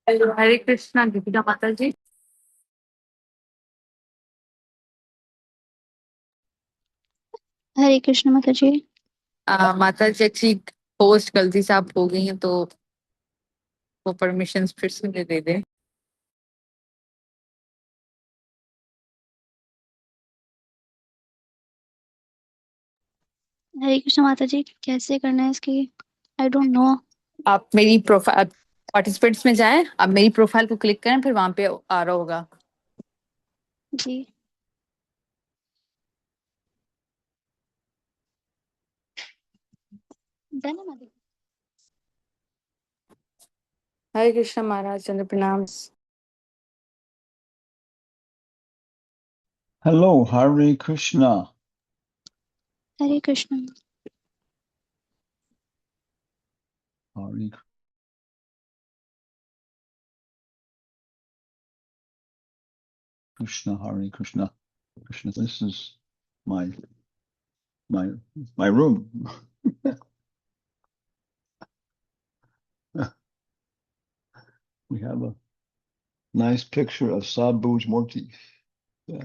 Hare Krishna, Gita Mataji. हरे कृष्ण माता जी। माता जी actually post गलती से आप हो गई हैं तो वो परमिशंस फिर से मुझे दे दें। हरे कृष्ण माता जी, कैसे करना है इसकी? I don't know. आप मेरी प्रोफाइल पार्टिसिपेंट्स में जाएं, आप मेरी प्रोफाइल को क्लिक करें, फिर वहां पे आ रहा होगा। जी डन है माता जी। हरे कृष्ण महाराज, चंद्र प्रणाम। Hello, Hare Krishna. Hare Krishna. Hare Krishna, Hare Krishna, Krishna. This is my room. We have a nice picture of Sadhguru's Murti. Yeah.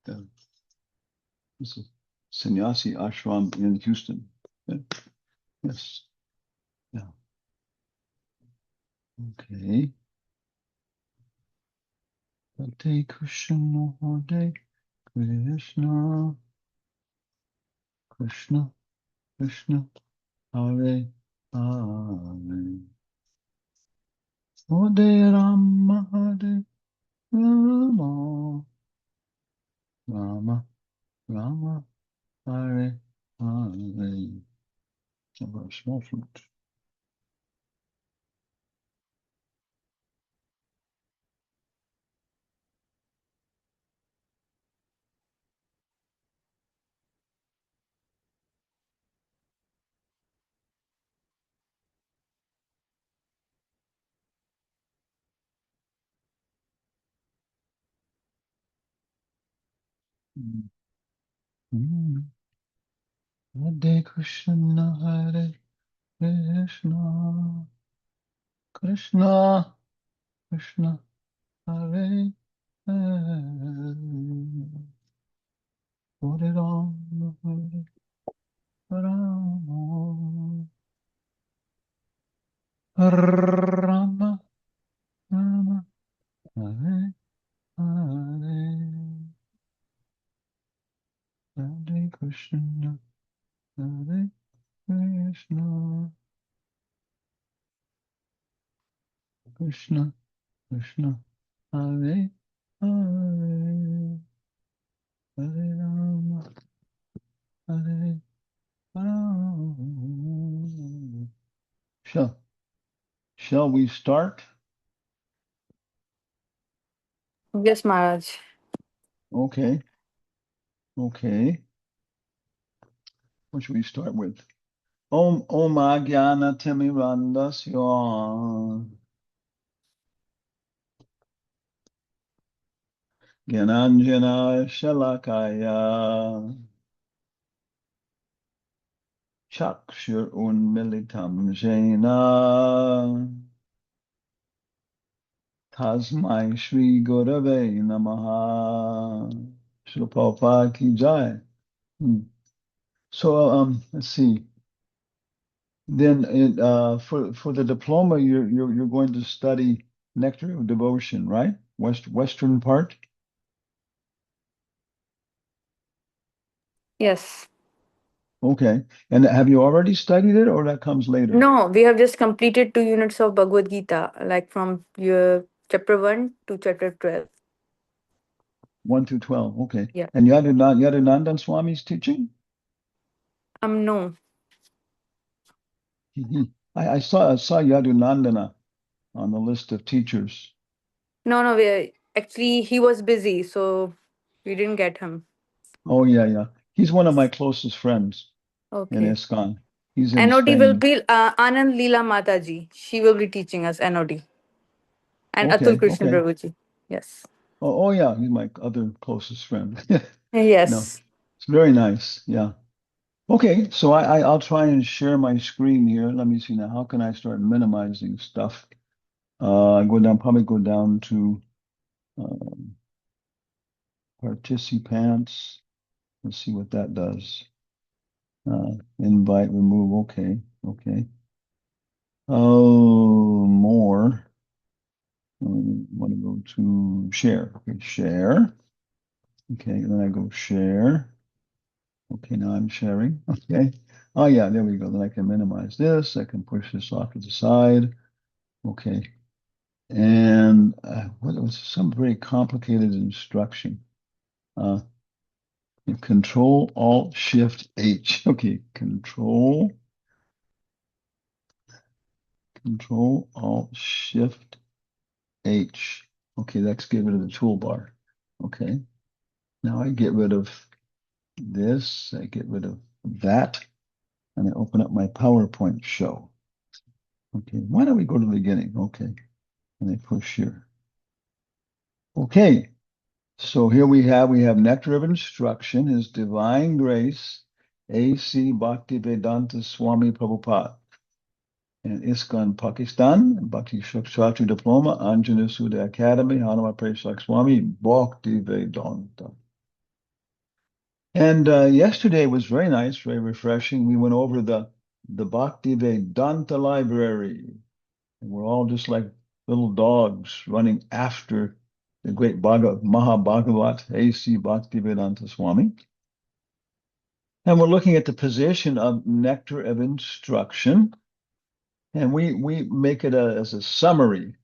This is Sannyasi Ashram in Houston. Yeah. Yes. Yeah. Okay. Hare Krishna, Hare Krishna, Krishna Krishna, Hare Hare. Hare Rama, Hare Rama, Rama Rama, Hare Hare. Have a small flute. Hare Krishna, Hare Krishna, Krishna Krishna, Hare Hare. Hare Rama, Hare Rama, Rama Rama, Hare Hare. Hare Krishna, Hare Krishna, Krishna Krishna, Hare Hare. Hare Rama, Hare Rama. Shall we start? Yes, Maharaj. Okay. Okay. What should we start with? Om Ajnana Timirandasya Gyananjana Shalakaya Chakshur Unmilitam Jena Tasmai Shri Gurave Namaha. Shri Prabhupada Ki Jai. So let's see. Then for the diploma, you're going to study Nectar of Devotion, right? Western part. Yes. Okay. And have you already studied it, or that comes later? No, we have just completed 2 units of Bhagavad Gita, like from chapter 1 to chapter 12. 1 through 12. Okay. Yeah. And Yadunandan Swami's teaching? No. I saw Yadunandana on the list of teachers. No, actually he was busy, so we didn't get him. Oh yeah. He's one of my closest friends in Okay. ISKCON. He's in NOD Spain. will be Anand Leela Mataji. She will be teaching us NOD. And Atul Krishna Prabhuji. Yes. Oh yeah, he's my other closest friend. Yes. No, it's very nice. Yeah. Okay, so I'll try and share my screen here. Let me see now. How can I start minimizing stuff? Probably go down to participants. Let's see what that does. Invite, remove. Okay. Oh, more. I want to go to share. Okay, share. Okay, and then I go share. Okay, now I'm sharing. Okay. Oh yeah, there we go. Then I can minimize this. I can push this off to the side. Okay. And what was some very complicated instruction? Control Alt Shift H. Okay, Control Alt Shift H. Okay, let's get rid of the toolbar. Okay. Now I get rid of this. I get rid of that. And I open up my PowerPoint show. Okay. Why don't we go to the beginning? Okay. And I push here. Okay. So here we have Nectar of Instruction, His Divine Grace, A.C. Bhaktivedanta Swami Prabhupada. And ISKCON Pakistan, Bhakti Shakti Diploma, Anjana Sudha Academy, Hanumat Presaka Swami, Bhaktivedanta. And yesterday was very nice, very refreshing. We went over the Bhaktivedanta library. And we're all just like little dogs running after the great Mahabhagavat, A.C. Bhaktivedanta Swami. And we're looking at the position of Nectar of Instruction. And we make it as a summary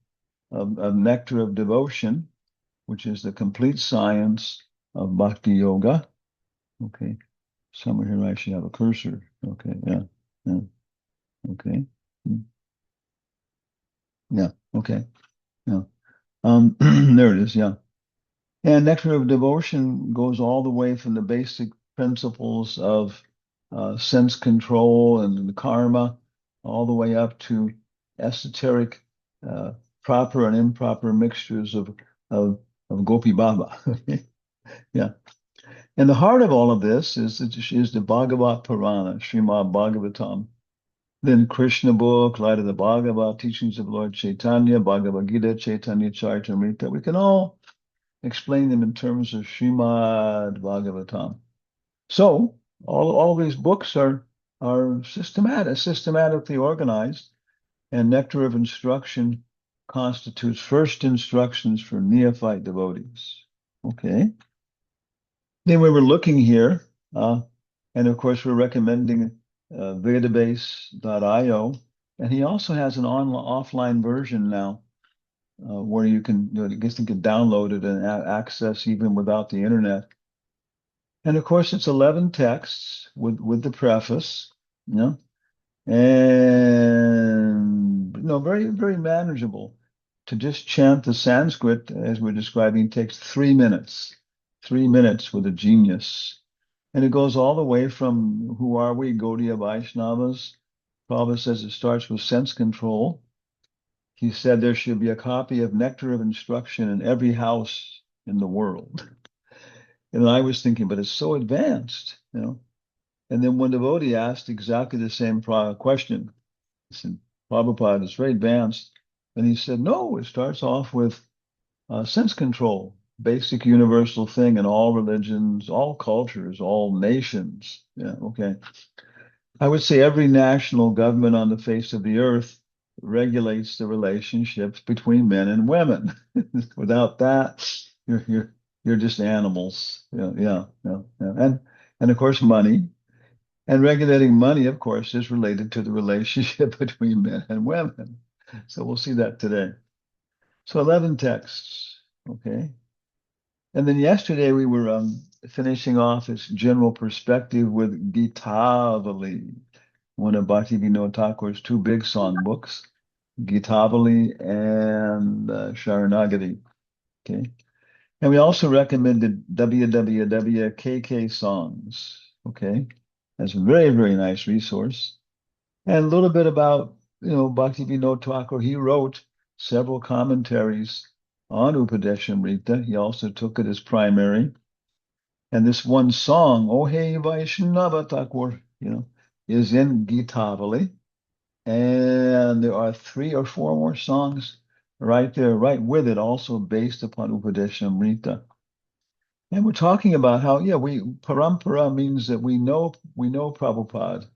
of Nectar of Devotion, which is the complete science of Bhakti Yoga. Okay. Somewhere here I should have a cursor. Okay, yeah. Okay. Yeah, okay. Yeah. There it is, yeah. And Nectar of Devotion goes all the way from the basic principles of sense control and the karma, all the way up to esoteric, proper and improper mixtures of Gopi Baba. Yeah. And the heart of all of this is the Bhagavat Purana, Srimad Bhagavatam. Then Krishna book, Light of the Bhagavat, Teachings of Lord Chaitanya, Bhagavad Gita, Chaitanya Charitamrita. We can all explain them in terms of Srimad Bhagavatam. So all these books are systematically organized, and Nectar of Instruction constitutes first instructions for neophyte devotees. Okay. Then we were looking here, and of course we're recommending Vedabase.io, and he also has an offline version now where you can, I guess you can download it and access even without the internet. And of course, it's 11 texts with the preface, and very, very manageable. To just chant the Sanskrit, as we're describing, takes 3 minutes. 3 minutes with a genius. And it goes all the way from who are we, Gaudiya Vaishnavas. Prabhupada says it starts with sense control. He said there should be a copy of Nectar of Instruction in every house in the world. And I was thinking, but it's so advanced, And then one devotee asked exactly the same question. He said, Prabhupada, it's very advanced. And he said, no, it starts off with sense control, basic universal thing in all religions, all cultures, all nations. Yeah, okay. I would say every national government on the face of the earth regulates the relationships between men and women. Without that, you're just animals. Yeah. And of course, money. And regulating money, of course, is related to the relationship between men and women. So we'll see that today. So 11 texts, okay? And then yesterday we were finishing off this general perspective with Gitavali, one of Bhaktivinoda Thakur's 2 big songbooks, Gitavali and Sharanagati, okay? And we also recommended www.KK Songs, okay? That's a very, very nice resource. And a little bit about, Bhaktivinoda Thakur. He wrote several commentaries on Upadeshamrita. He also took it as primary. And this one song, Oh Hey Vaishnava Thakur, is in Gitavali. And there are 3 or 4 more songs right there, right with it, also based upon Upadeshamrita. And we're talking about how, yeah, parampara means that we know Prabhupada.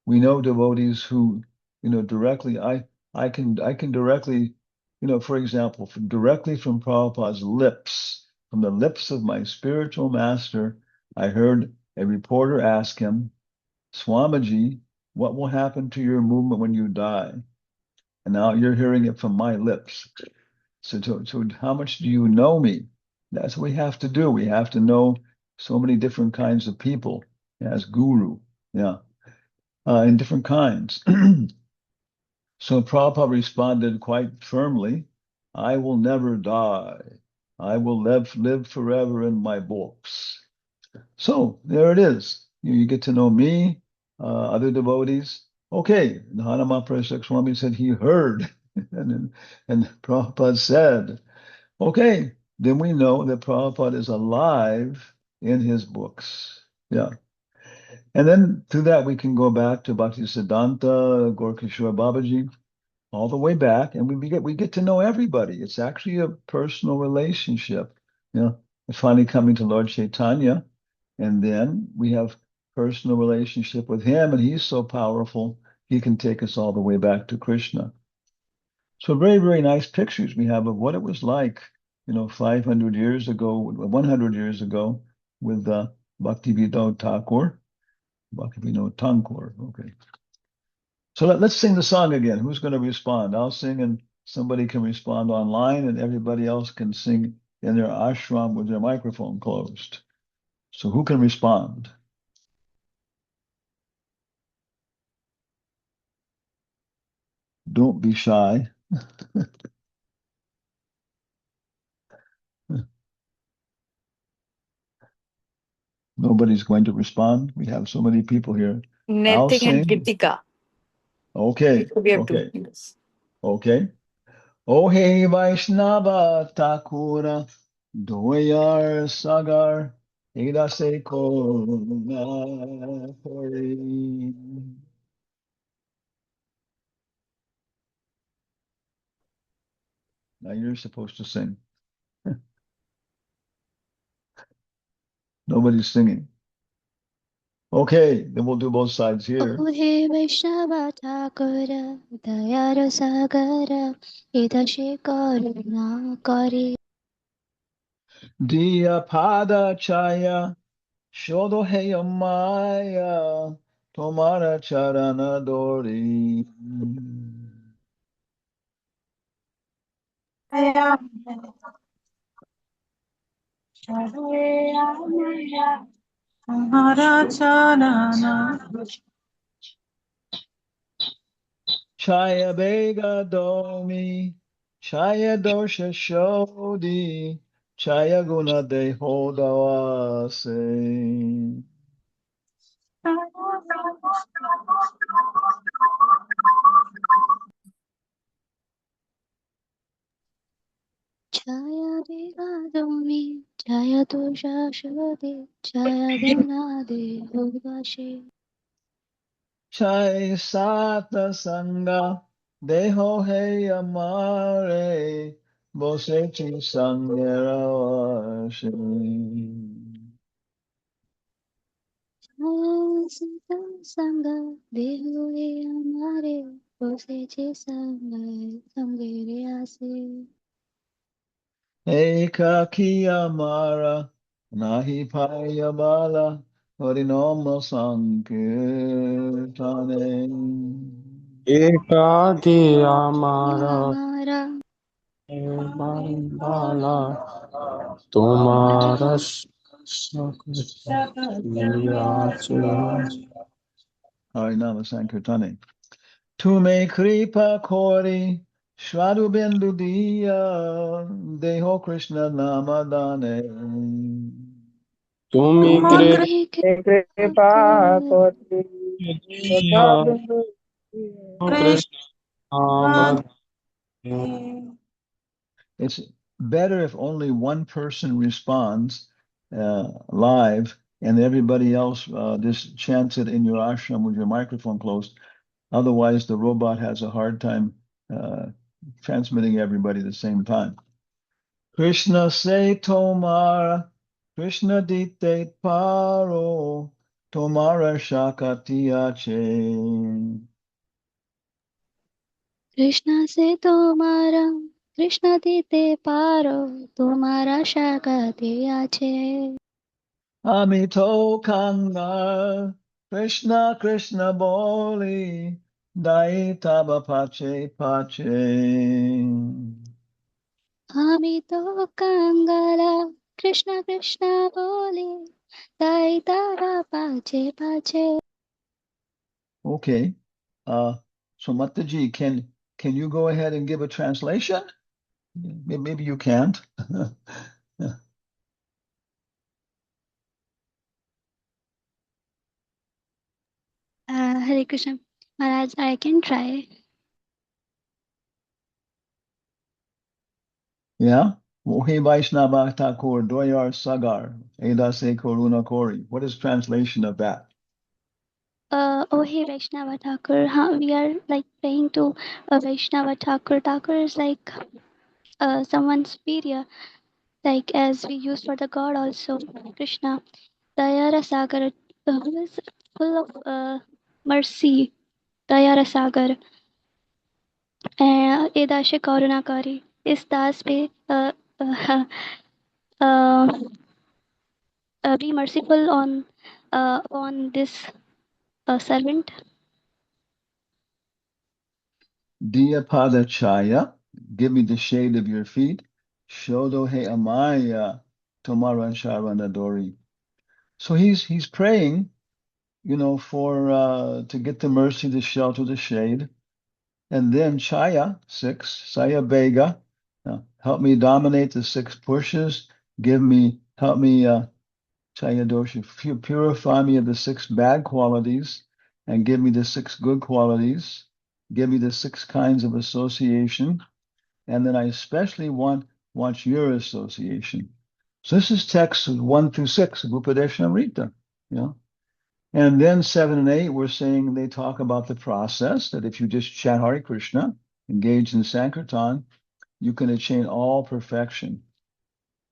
We know devotees who, directly, I can directly, for example, directly from Prabhupada's lips, from the lips of my spiritual master, I heard a reporter ask him, Swamiji, what will happen to your movement when you die? And now you're hearing it from my lips. So how much do you know me? That's what we have to do. We have to know so many different kinds of people as guru. Yeah. In different kinds. So Prabhupada responded quite firmly, I will never die. I will live forever in my books. So there it is. You get to know me, other devotees. Okay, the Hanumat Presaka Swami said he heard. and Prabhupada said, okay, then we know that Prabhupada is alive in his books. Yeah. And then through that, we can go back to Bhaktisiddhanta, Gorkishore Babaji, all the way back, and we get to know everybody. It's actually a personal relationship. Finally coming to Lord Chaitanya, and then we have personal relationship with him, and he's so powerful, he can take us all the way back to Krishna. So very, very nice pictures we have of what it was like, 500 years ago, 100 years ago, with Bhakti-Vinod Thakur. Bhakti-Vinod Thakur, okay. So let's sing the song again. Who's going to respond? I'll sing and somebody can respond online and everybody else can sing in their ashram with their microphone closed. So who can respond? Don't be shy. Nobody's going to respond. We have so many people here. I'll Naitik and sing. Kritika. Okay. We have Okay. two. Yes. Okay. Oh hey Vaishnava Thakura Doyar Sagar Edase Kona Hori. Now you're supposed to sing. Nobody's singing. Okay, then we'll do both sides here. Oh he Vaishnava Thakura Dayara Sagara Idashe Karuna Kari Dia Pada Chaya Shodo Heya Maya Tomara Charana Dori. Chaya Bega Domi, Chaya Dosha Shodi, Chaya Guna Deho Dawase. Chaya Deva Domi Chaya Dosha Shodi Chaya Gunade Bhuvashe Chai Sata Sanga, Deho Hey Amare, Bosechi Sangerawashe. Chaya Sita Sanga Deho He Amare Bose Che Sanga Samgere Ase Ekaki Amara, Nahi Payabala, Harinoma Sankirtane. एकाकी हमारा Amara बाला तुम्हारा Harinama Sankirtane. Tume Kripa Kori, Shvadu Bindu Diya, Deho Krishna Namadane. तुमी Tumi कृपा Kripa करी कृष्ण नाम It's better if only one person responds live and everybody else just chants it in your ashram with your microphone closed. Otherwise, the robot has a hard time uh, transmitting everybody at the same time. Krishna se tomara, Krishna dite paro, tomara shakati ache. Krishna से तुम्हारा कृष्ण दीते पारो तुम्हारा शागाते आछे Amito Kangar, Krishna Krishna Boli, Dai Taba Pache Pache. हामी तो कंगाला कृष्ण कृष्ण बोले ताई तारा पाछे पाछे Okay. So Mataji, can you go ahead and give a translation? Maybe you can't. Hare Krishna Maharaj I can try. Yeah? Wohi Vaishnava Thakur Doyar Sagar Edase Koruna Kori. What is translation of that? Oh hey Vaishnava Thakur, we are like praying to Vaishnava Thakur. Thakur is like someone superior, like as we use for the God also, Krishna. Dayara Sagar, who is full of mercy. Dayara Sagar. ये दास करुणाकारी इस दास पे be merciful on this servant. Diyapada Chaya, give me the shade of your feet. Shodo he amaya tomara sharanadori. So he's praying, for to get the mercy, the shelter, the shade. And then Chaya, 6, Saya Vega, help me dominate the 6 pushes. Help me, Chaya Dosha, purify me of the 6 bad qualities and give me the 6 good qualities. Give me the 6 kinds of association. And then I especially want your association. So this is text 1 through 6 of Upadeshamrita. And then 7 and 8, we're saying they talk about the process that if you just chant Hare Krishna, engage in Sankirtan, you can attain all perfection.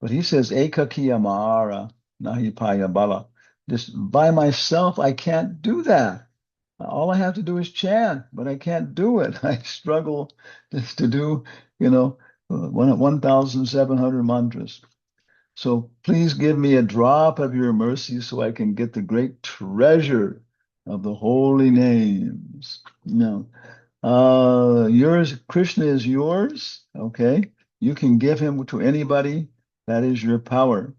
But he says, Ekakiya Mara, Nahipaya Bala. Just by myself, I can't do that. All I have to do is chant, but I can't do it. I struggle just to do, 1,700 mantras. So please give me a drop of your mercy so I can get the great treasure of the holy names. Yours, Krishna is yours. Okay. You can give him to anybody. That is your power.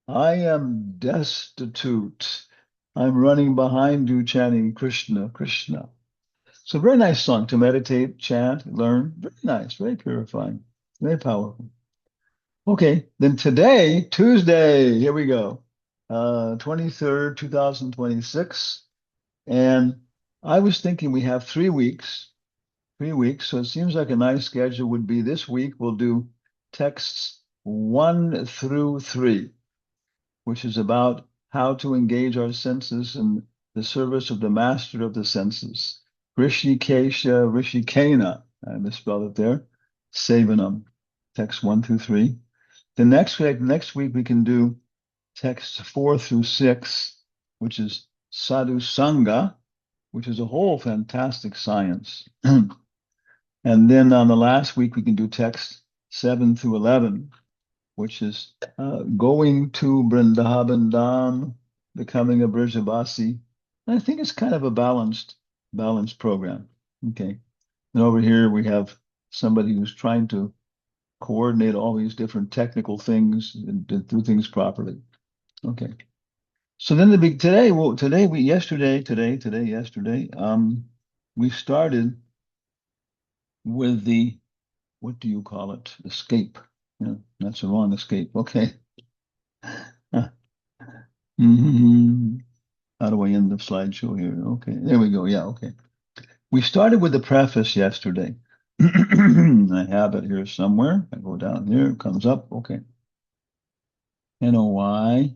I am destitute. I'm running behind you chanting Krishna, Krishna. So very nice song to meditate, chant, learn. Very nice, very purifying, very powerful. Okay, then today, Tuesday, here we go. 23rd, 2026. And I was thinking we have 3 weeks, 3 weeks. So it seems like a nice schedule would be this week we'll do texts 1 through 3, which is about how to engage our senses in the service of the master of the senses. Rishikesha, Rishikena, I misspelled it there. Sevanam, text 1 through 3. The next week we can do texts 4 through 6, which is Sadhu Sangha, which is a whole fantastic science. And then on the last week we can do text 7 through 11, which is going to Vrindavan Dham, becoming a Brijavasi. And I think it's kind of a balanced program. Okay. And over here we have somebody who's trying to coordinate all these different technical things and do things properly. Okay. So then yesterday, we started with the, what do you call it? Escape. Yeah, that's the wrong escape. Okay. How do I end the slideshow here? Okay, there we go. Yeah, okay. We started with the preface yesterday. I have it here somewhere. I go down here, it comes up. Okay. NOI.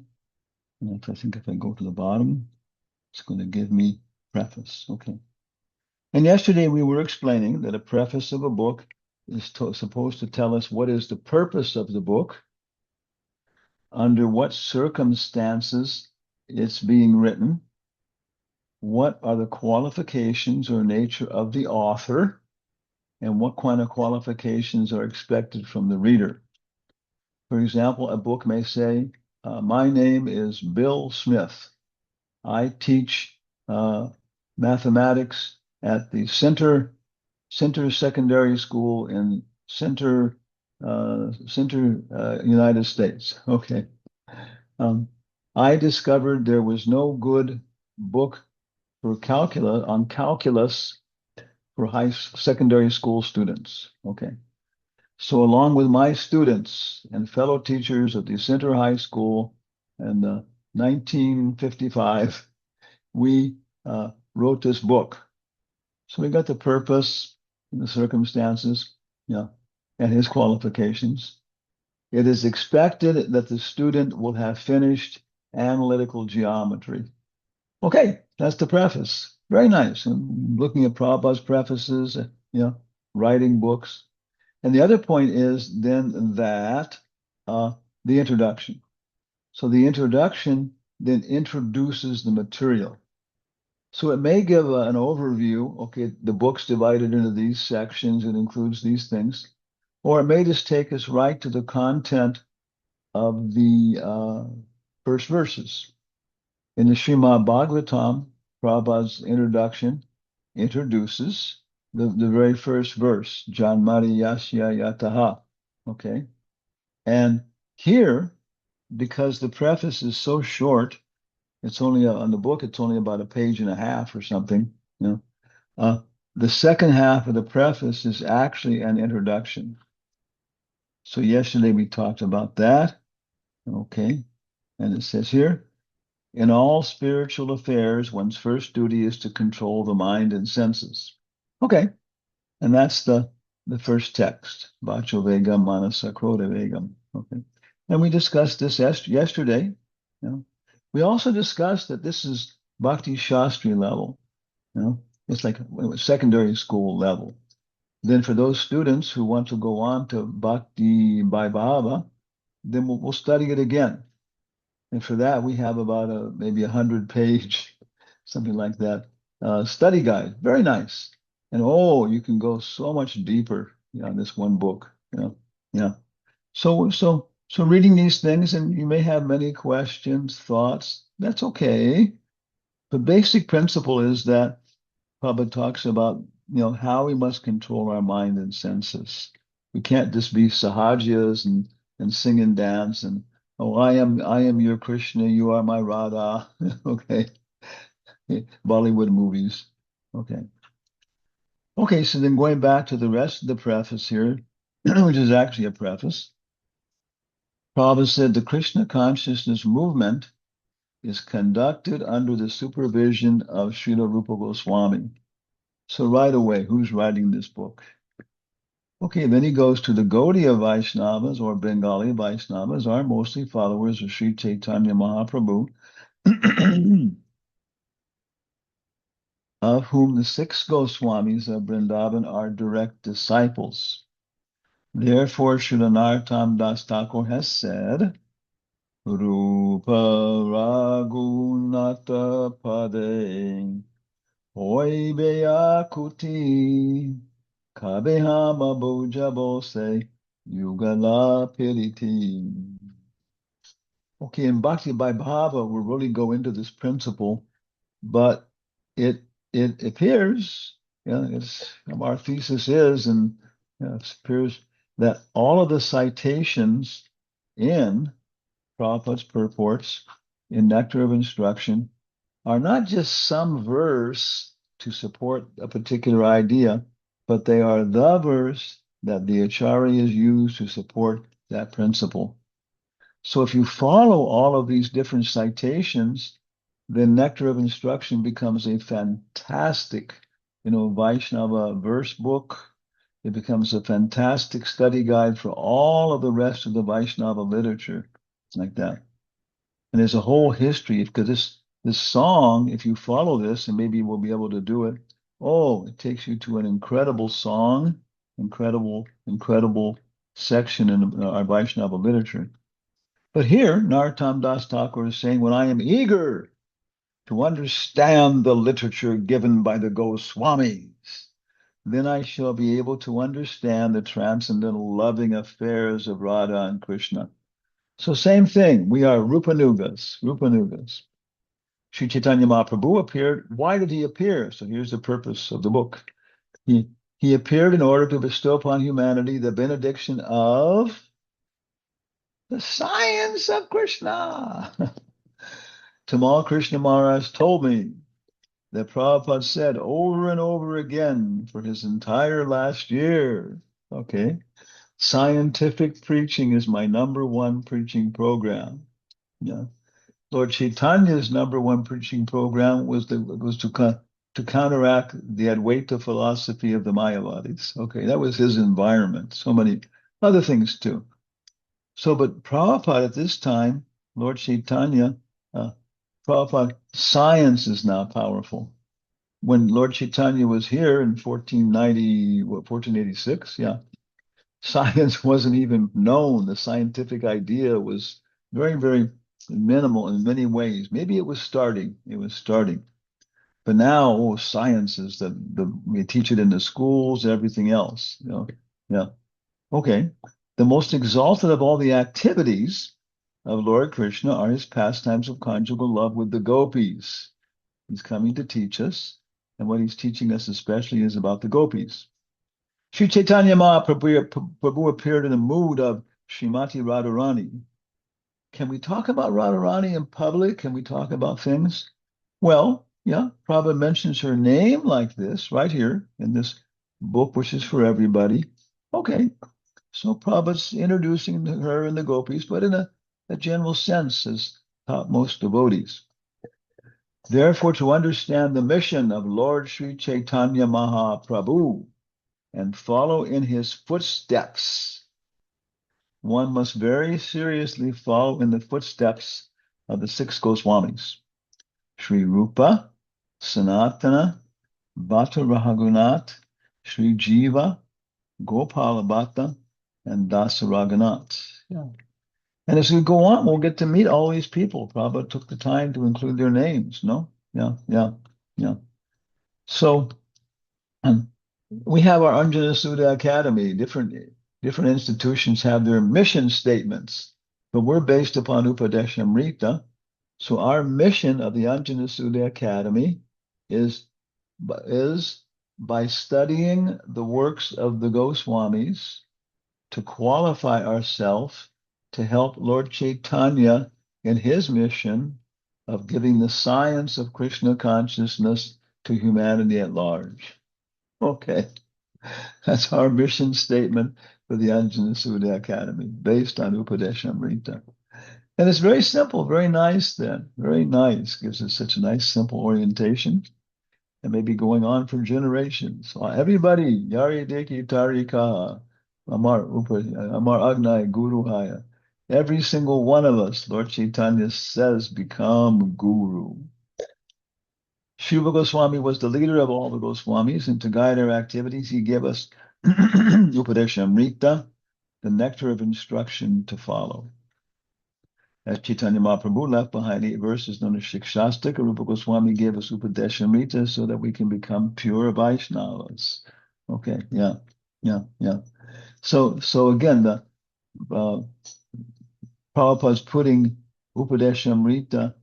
And I think if I go to the bottom, it's going to give me preface. Okay. And yesterday we were explaining that a preface of a book is supposed to tell us what is the purpose of the book, under what circumstances it's being written, what are the qualifications or nature of the author, and what kind of qualifications are expected from the reader. For example, a book may say, my name is Bill Smith. I teach mathematics at the Center Secondary School in Center United States. Okay. I discovered there was no good book for calculus for secondary school students. Okay. So along with my students and fellow teachers at the Center High School in 1955, we wrote this book. So we got the purpose and the circumstances, yeah, and his qualifications. It is expected that the student will have finished analytical geometry. Okay, that's the preface. Very nice. I'm looking at Prabhupada's prefaces, writing books. And the other point is then that the introduction. So the introduction then introduces the material. So it may give an overview. Okay, the book's divided into these sections. It includes these things. Or it may just take us right to the content of the first verses. In the Srimad Bhagavatam, Prabhupada's introduction introduces the very first verse, Janmari Yasya Yataha. Okay. And here, because the preface is so short, it's only on the book, it's only about a page and a half or something. The second half of the preface is actually an introduction. So yesterday we talked about that. Okay. And it says here, in all spiritual affairs, one's first duty is to control the mind and senses. Okay. And that's the first text, Vacho Vegam Manasa Krodha Vegam. Okay. And we discussed this yesterday. We also discussed that this is Bhakti Shastri level. It's like secondary school level. Then for those students who want to go on to Bhakti Vaibhava, then we'll study it again. And for that, we have about maybe 100-page, something like that, study guide. Very nice. And you can go so much deeper in this one book. So reading these things, and you may have many questions, thoughts. That's okay. The basic principle is that Prabhupada talks about how we must control our mind and senses. We can't just be sahajas and sing and dance and I am your Krishna, you are my Radha. Okay. Bollywood movies. Okay. Okay, so then going back to the rest of the preface here, which is actually a preface, Prabhupada said the Krishna consciousness movement is conducted under the supervision of Srila Rupa Goswami. So right away, who's writing this book? Okay, then he goes to the Gaudiya Vaishnavas or Bengali Vaishnavas are mostly followers of Sri Chaitanya Mahaprabhu, of whom the 6 Goswamis of Vrindavan are direct disciples. Therefore, Srila Narottam Das Thakur has said, Rupa Raghunatha Pade Hoy Beyakuti Kabehama Bojabose Yugala Piriti. Okay, in Bhakti Vaibhava, we'll really go into this principle, but it appears, our thesis is, and it appears that all of the citations in Prabhupada's purports in Nectar of Instruction are not just some verse to support a particular idea, but they are the verse that the acharyas use to support that principle. So if you follow all of these different citations, then Nectar of Instruction becomes a fantastic, Vaishnava verse book. It becomes a fantastic study guide for all of the rest of the Vaishnava literature, like that. And there's a whole history, because this song, if you follow this, and maybe we'll be able to do it, it takes you to an incredible song Incredible, incredible section in our Vaishnava literature. But here, Narottam Das Thakur is saying, when I am eager to understand the literature given by the Goswamis, then I shall be able to understand the transcendental loving affairs of Radha and Krishna. So same thing, we are Rupanugas, Rupanugas. Sri Chaitanya Mahaprabhu appeared. Why did he appear? So here's the purpose of the book. He appeared in order to bestow upon humanity the benediction of the science of Krishna. Tamal Krishna Maharaj told me that Prabhupada said over and over again for his entire last year, okay, scientific preaching is my number one preaching program. Yeah. Lord Chaitanya's number one preaching program was to counteract the Advaita philosophy of the Mayavadis. Okay, that was his environment. So many other things too. So, but Prabhupada at this time, Lord Chaitanya, Prabhupada, science is now powerful. When Lord Chaitanya was here in 1486, yeah, science wasn't even known. The scientific idea was very, very minimal in many ways. Maybe it was starting. It was starting. But now, science is we teach it in the schools, everything else. You know, yeah. Okay. The most exalted of all the activities of Lord Krishna are his pastimes of conjugal love with the gopis. He's coming to teach us, and what he's teaching us especially is about the gopis. Sri Chaitanya Mahaprabhu appeared in the mood of Srimati Radharani. Can we talk about Radharani in public? Can we talk about things? Well, yeah, Prabhupada mentions her name like this right here in this book, which is for everybody. Okay, so Prabhupada's introducing her and the gopis, but in a general sense as topmost devotees. Therefore, to understand the mission of Lord Sri Chaitanya Mahaprabhu and follow in his footsteps, one must very seriously follow in the footsteps of the six Goswamis, Sri Rupa, Sanatana, Bhatta Rahaghunath, Sri Jiva, Gopala Bhatta, and Dasa Raghunath. Yeah. And as we go on, we'll get to meet all these people. Prabhupada took the time to include their names, no? Yeah. So we have our Anjana Sudha Academy. Different institutions have their mission statements, but we're based upon Upadeshamrita. So our mission of the Anjana Sudha Academy is by studying the works of the Goswamis to qualify ourselves to help Lord Chaitanya in his mission of giving the science of Krishna consciousness to humanity at large. Okay, that's our mission statement for the Anjana Sudha Academy, based on Upadeshamrita. And it's very simple, very nice then, very nice. Gives us such a nice, simple orientation and maybe going on for generations. So everybody, Yari Deki Tarika, Amar Agnai Guru Haya. Every single one of us, Lord Chaitanya says, become Guru. Shiva Goswami was the leader of all the Goswamis, and to guide our activities, he gave us Upadeshamrita, the nectar of instruction to follow. As Chaitanya Mahaprabhu left behind 8 verses known as Shikshastika, Rupa Goswami gave us Upadeshamrita so that we can become pure Vaishnavas. Okay, yeah. So again, the Prabhupada's putting Upadeshamrita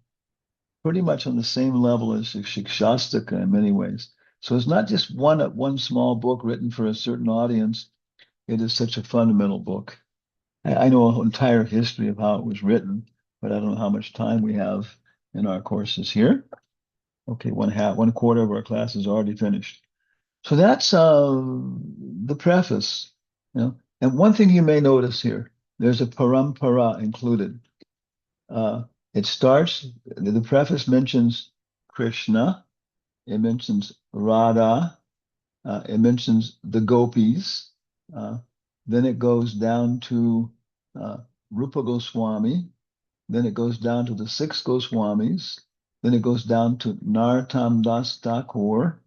pretty much on the same level as Shikshastika in many ways. So it's not just one small book written for a certain audience. It is such a fundamental book. I know an entire history of how it was written, but I don't know how much time we have in our courses here. Okay, one quarter of our class is already finished. So that's the preface. And one thing you may notice here, there's a parampara included. It starts, the preface mentions Krishna, it mentions Radha, it mentions the gopis, then it goes down to Rupa Goswami, then it goes down to the 6 Goswamis, then it goes down to Narottam Das Thakur,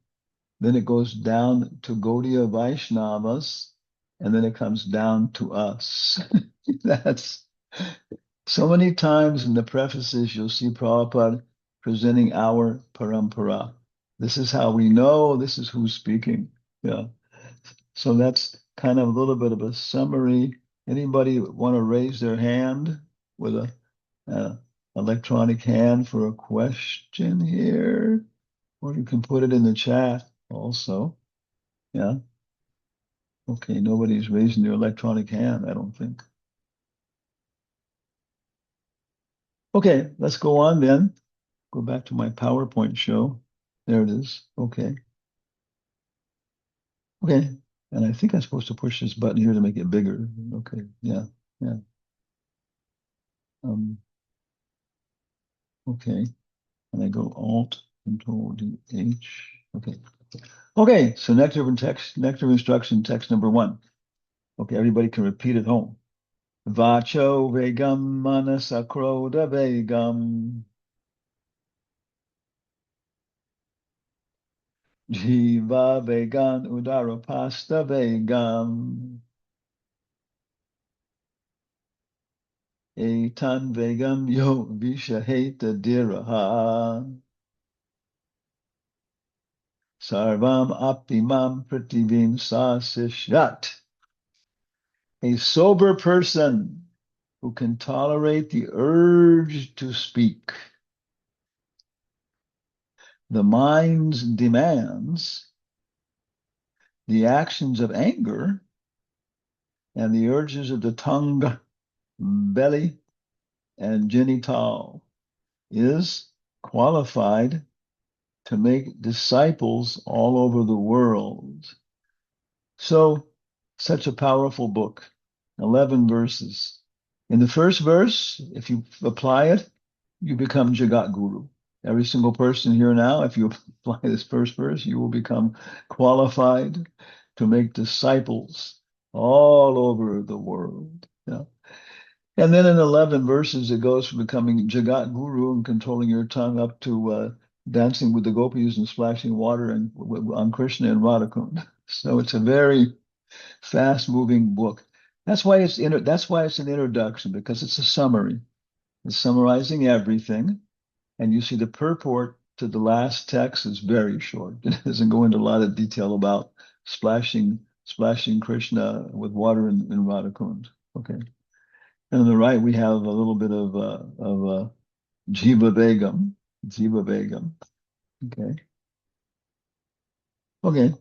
then it goes down to Gaudiya Vaishnavas, and then it comes down to us. That's so many times in the prefaces you'll see Prabhupada presenting our parampara. This is how we know this is who's speaking. Yeah. So that's kind of a little bit of a summary. Anybody want to raise their hand with a electronic hand for a question here? Or you can put it in the chat also. Yeah. Okay, nobody's raising their electronic hand, I don't think. Okay, let's go on then. Go back to my PowerPoint show. There it is. Okay. Okay. And I think I'm supposed to push this button here to make it bigger. Okay. Yeah. Yeah. Okay. And I go Alt, Control D, H. Okay. Okay. So Nectar of Instruction, text number 1. Okay. Everybody can repeat at home. Vacho vegam manasakroda vegam. Jiva vegan udarapasta vegam. Etan vegam yo vishaheta diraha. Sarvam apimam prativim sasishat. A sober person who can tolerate the urge to speak, the mind's demands, the actions of anger, and the urges of the tongue, belly, and genital, is qualified to make disciples all over the world. So, such a powerful book, 11 verses. In the first verse, if you apply it, you become Jagat Guru. Every single person here now, if you apply this first verse, you will become qualified to make disciples all over the world. Yeah. And then in 11 verses, it goes from becoming Jagat Guru and controlling your tongue up to dancing with the gopis and splashing water and on Krishna and Radhakund. So it's a very fast-moving book. That's why it's an introduction, because it's a summary. It's summarizing everything, and you see the purport to the last text is very short. It doesn't go into a lot of detail about splashing Krishna with water in Radhakund. Okay. And on the right, we have a little bit of Jiva Begum. Jiva Begum. Okay. Okay.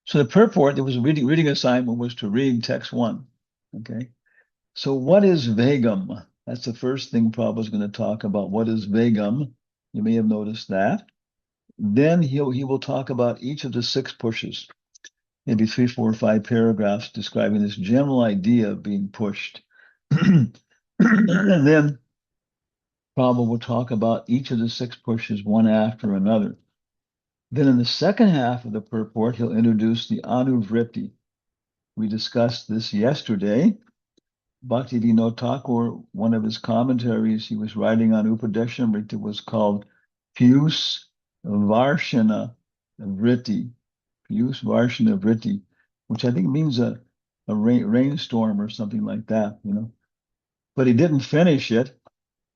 So the purport, there was a reading assignment was to read text 1. Okay. So what is Vegam? That's the first thing Prabhupada is going to talk about. What is Vegam? You may have noticed that. Then he will talk about each of the 6 pushes, maybe 3, 4, or 5 paragraphs describing this general idea of being pushed. And then Prabhupada will talk about each of the 6 pushes one after another. Then in the second half of the purport, he'll introduce the Anuvritti. We discussed this yesterday. Bhaktivinoda Thakur, one of his commentaries he was writing on Upadeshamrita was called Piyus Varshana Vritti. Piyus Varshana Vritti, which I think means a rainstorm or something like that, you know. But he didn't finish it.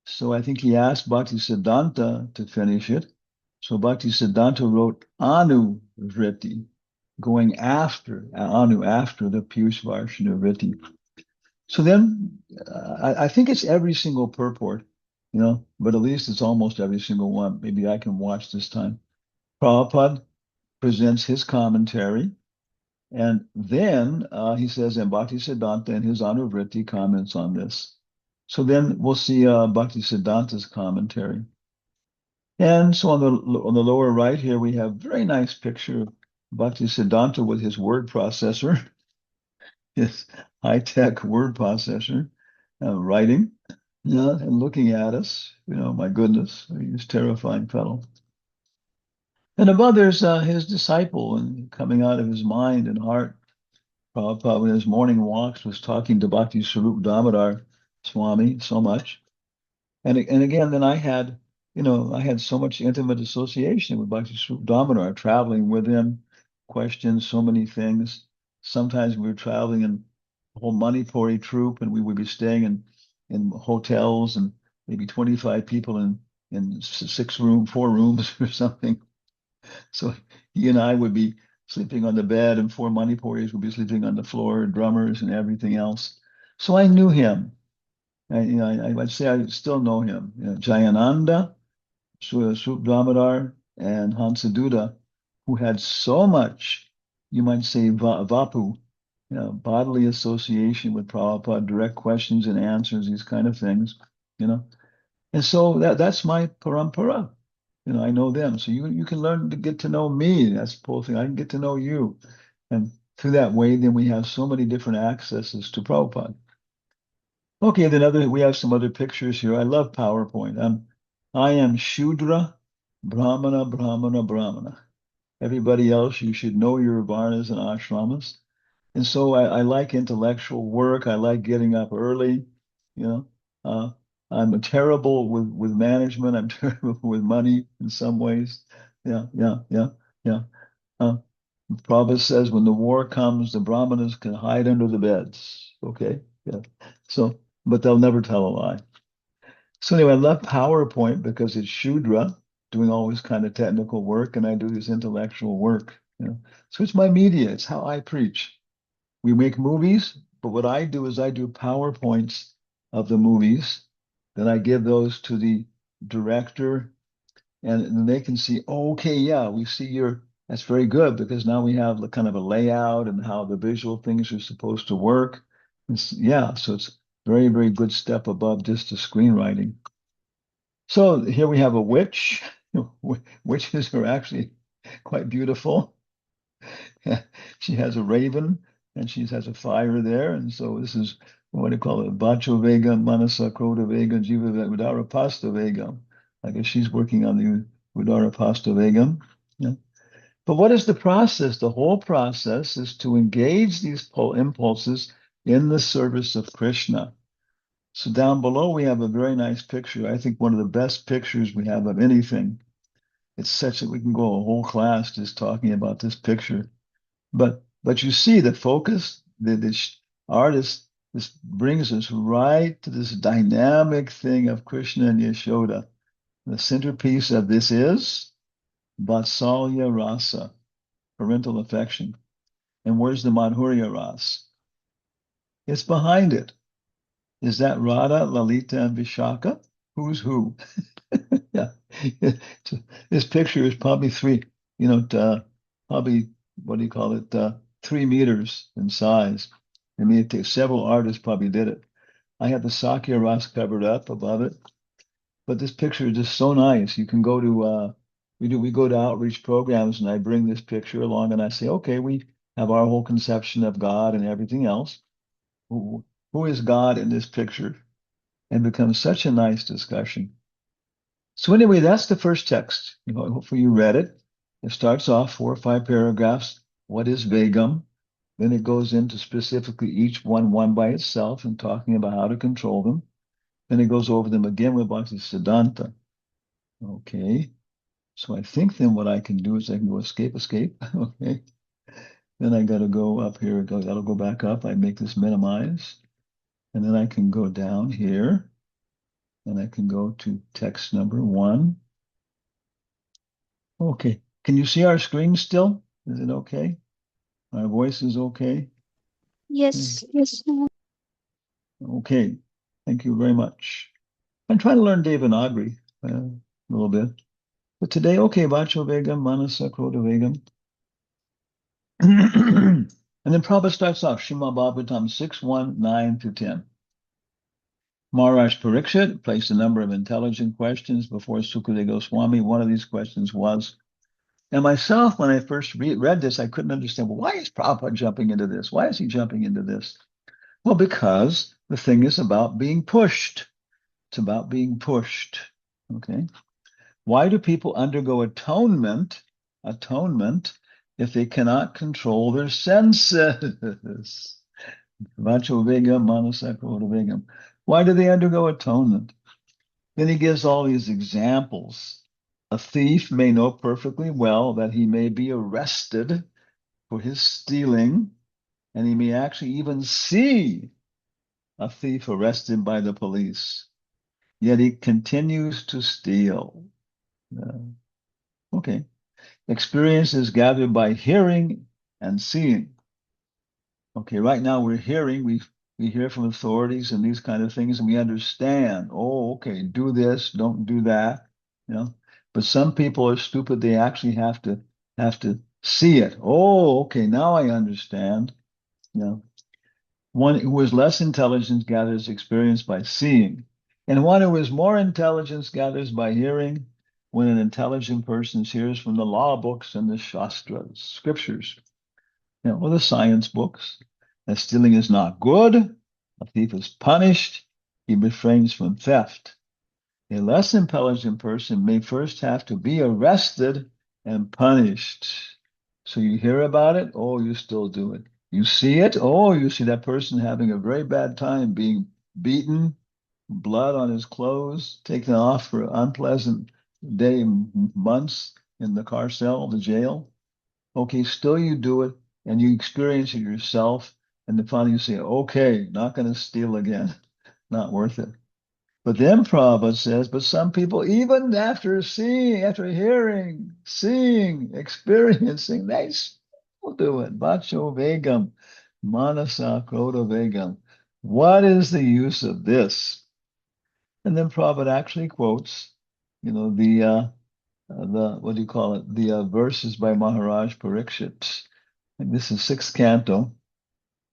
So I think he asked Bhaktisiddhanta to finish it. So Bhaktisiddhanta wrote Anu Vritti, going after the Piyus Varshana Vritti. So then I think it's every single purport, you know, but at least it's almost every single one. Maybe I can watch this time. Prabhupada presents his commentary, and then he says, and Bhaktisiddhanta and his Anuvritti comments on this. So then we'll see Bhaktisiddhanta's commentary. And so on the lower right here, we have a very nice picture of Bhaktisiddhanta with his word processor, his high-tech word processor, writing, and looking at us. You know, my goodness, he's a terrifying fellow. And above there's his disciple, and coming out of his mind and heart. Prabhupada, in his morning walks, was talking to Bhakti Sarup Damodar Swami so much. And again, then I had so much intimate association with Bhakti Sarup Damodar, traveling with him, questions, so many things. Sometimes we were traveling in a whole Manipuri troop, and we would be staying in hotels, and maybe 25 people in 4 rooms or something. So he and I would be sleeping on the bed, and 4 Manipuris would be sleeping on the floor, drummers and everything else. So I knew him. I would say I still know him. Jayananda, Sup Damodar, and Hansaduda, who had so much, you might say, vapu, bodily association with Prabhupada, direct questions and answers, these kind of things, you know. And so that's my parampara. I know them. So you can learn to get to know me. That's the whole thing. I can get to know you. And through that way, then we have so many different accesses to Prabhupada. Okay, then we have some other pictures here. I love PowerPoint. I am Shudra, Brahmana, Brahmana, Brahmana. Everybody else, you should know your varnas and ashramas. And so I like intellectual work. I like getting up early. You know, uh, I'm terrible with management. I'm terrible with money in some ways. Yeah, yeah, yeah, yeah. Uh, Prabhupada says when the war comes, the brahmanas can hide under the beds. Okay, yeah. So, but they'll never tell a lie. So anyway, I love PowerPoint because it's Shudra doing all this kind of technical work, and I do this intellectual work. So it's my media. It's how I preach. We make movies, but what I do is I do PowerPoints of the movies. Then I give those to the director, and then they can see, oh, okay, yeah, we see that's very good because now we have the kind of a layout and how the visual things are supposed to work. So it's very, very good step above just the screenwriting. So here we have a witch. Witches are actually quite beautiful. She has a raven and she has a fire there. And so this is what do you call it? Bacho Vega, Manasa Krota Vega, Jiva Udara Pasta Vega. I guess she's working on the Udara Pasta Vega. Yeah. But what is the process? The whole process is to engage these impulses in the service of Krishna. So down below, we have a very nice picture. I think one of the best pictures we have of anything. It's such that we can go a whole class just talking about this picture. But you see the focus, the artist, this brings us right to this dynamic thing of Krishna and Yashoda. The centerpiece of this is Vatsalya Rasa, parental affection. And where's the Madhurya Rasa? It's behind it. Is that Radha, Lalita, and Vishaka? Who's who? Yeah. This picture is probably probably, what do you call it? 3 meters in size. I mean, several artists probably did it. I have the Sakya Ras covered up above it, but this picture is just so nice. You can go to, we go to outreach programs and I bring this picture along and I say, okay, we have our whole conception of God and everything else. Who is God in this picture? And becomes such a nice discussion. So anyway, that's the first text. Hopefully you read it. It starts off 4 or 5 paragraphs. What is Vegam? Then it goes into specifically each one by itself and talking about how to control them. Then it goes over them again with a bunch of Siddhanta. Okay. So I think then what I can do is I can go escape. Okay. Then I got to go up here. That'll go back up. I make this minimize. And then I can go down here. And I can go to text number 1. Okay. Can you see our screen still? Is it okay? Our voice is okay? Yes, yes. Okay. Thank you very much. I'm trying to learn Devanagari a little bit. But today, okay, Vacho Vegam, Manasa Krota Vegam. And then Prabhupada starts off, Shrimad Bhagavatam 6:1, 9 to 10. Maharaj Parikshit placed a number of intelligent questions before Sukadeva Goswami. One of these questions was, and myself, when I first read this, I couldn't understand, well, why is Prabhupada jumping into this? Why is he jumping into this? Well, because the thing is about being pushed. It's about being pushed. Okay. Why do people undergo atonement, if they cannot control their senses? Vacho Vegam, Manasakota Vegam. Why do they undergo atonement? Then he gives all these examples. A thief may know perfectly well that he may be arrested for his stealing, and he may actually even see a thief arrested by the police, yet he continues to steal. Okay. Experience is gathered by hearing and seeing. Okay, right now we're hearing, we hear from authorities and these kind of things, and we understand, oh, okay, do this, don't do that, you know. But some people are stupid, they actually have to see it. Oh, okay, now I understand. You know. One who is less intelligent gathers experience by seeing, and one who is more intelligence gathers by hearing. When an intelligent person hears from the law books and the Shastras, scriptures, or the science books, that stealing is not good, a thief is punished, he refrains from theft. A less intelligent person may first have to be arrested and punished. So you hear about it, oh, you still do it. You see it, oh, you see that person having a very bad time, being beaten, blood on his clothes, taken off for unpleasant day, months in the car cell, the jail. Okay, still you do it and you experience it yourself. And then finally you say, okay, not going to steal again. Not worth it. But then Prabhupada says, but some people, even after seeing, after hearing, seeing, experiencing, they still do it. Vacho Vegam, Manasa Krodha Vegam. What is the use of this? And then Prabhupada actually quotes, the what do you call it? The verses by Maharaj Parikshit. And this is sixth canto.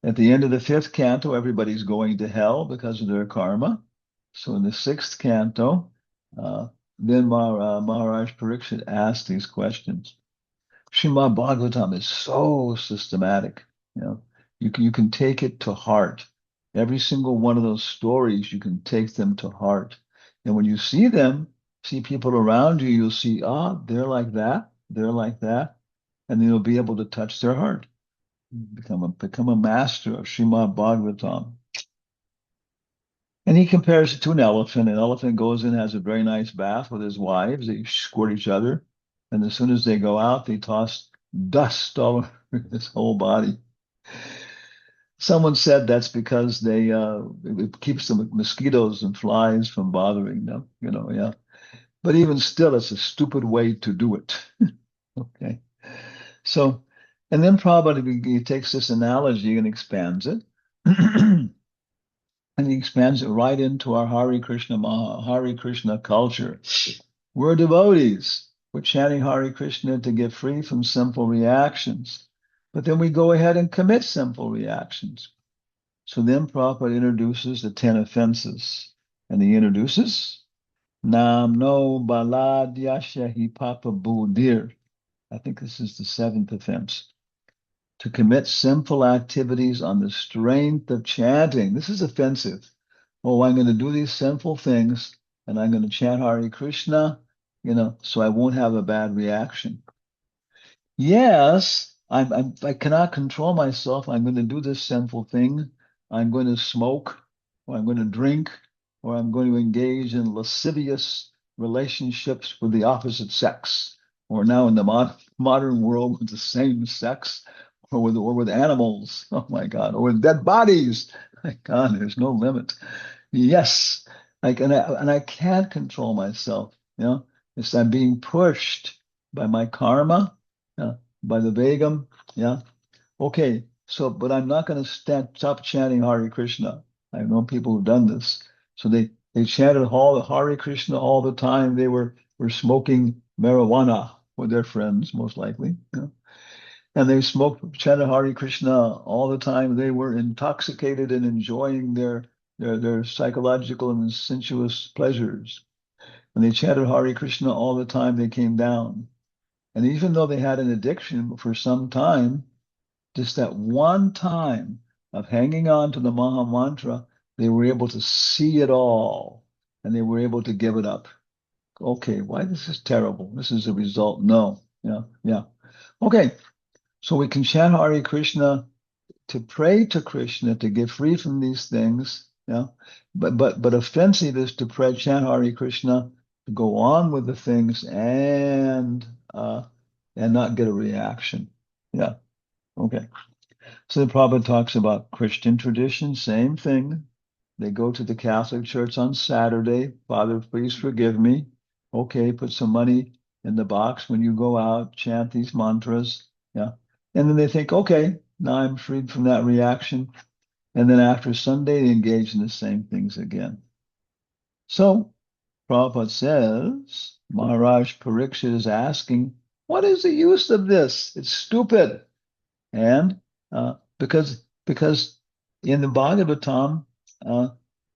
At the end of the fifth canto, everybody's going to hell because of their karma. So in the sixth canto, then Maharaj Parikshit asked these questions. Srimad Bhagavatam is so systematic. You can take it to heart. Every single one of those stories, you can take them to heart. And when you see them, see people around you, you'll see, they're like that, and then you'll be able to touch their heart. Become a master of Srimad Bhagavatam. And he compares it to an elephant. An elephant goes in, has a very nice bath with his wives. They squirt each other. And as soon as they go out, they toss dust all over his whole body. Someone said that's because it keeps the mosquitoes and flies from bothering them, yeah. But even still, it's a stupid way to do it. Okay. So, and then Prabhupada, he takes this analogy and expands it. And he expands it right into our Hare Krishna culture. We're devotees. We're chanting Hare Krishna to get free from sinful reactions. But then we go ahead and commit sinful reactions. So then Prabhupada introduces the 10 offenses. And he introduces Nam no Baladyasha hi Papa Budir. I think this is the 7th offense. To commit sinful activities on the strength of chanting. This is offensive. Oh, I'm going to do these sinful things and I'm going to chant Hare Krishna, so I won't have a bad reaction. Yes, I cannot control myself. I'm going to do this sinful thing. I'm going to smoke, or I'm going to drink, or I'm going to engage in lascivious relationships with the opposite sex, or now in the modern world with the same sex, or with animals. Oh my God, or with dead bodies. My God, there's no limit. Yes, I can't control myself. It's I'm being pushed by my karma, by the Vegam. Yeah. Okay. So, but I'm not going to stop chanting Hare Krishna. I know people who've done this. So they chanted all the Hare Krishna all the time. They were smoking marijuana with their friends, most likely. And they chanted Hare Krishna all the time. They were intoxicated and enjoying their psychological and sensuous pleasures. And they chanted Hare Krishna all the time. They came down. And even though they had an addiction for some time, just that one time of hanging on to the Maha Mantra, they were able to see it all and they were able to give it up. Okay, why this is terrible? This is a result. No. Yeah. Okay, so we can chant Hare Krishna to pray to Krishna to get free from these things. Yeah, but offensive is to chant Hare Krishna to go on with the things and not get a reaction. Yeah. Okay. So the Prabhupada talks about Christian tradition, same thing. They go to the Catholic Church on Saturday. Father, please forgive me. Okay, put some money in the box when you go out, chant these mantras. Yeah. And then they think, okay, now I'm freed from that reaction. And then after Sunday, they engage in the same things again. So Prabhupada says, Maharaj Parikshit is asking, what is the use of this? It's stupid. And because in the Bhagavatam,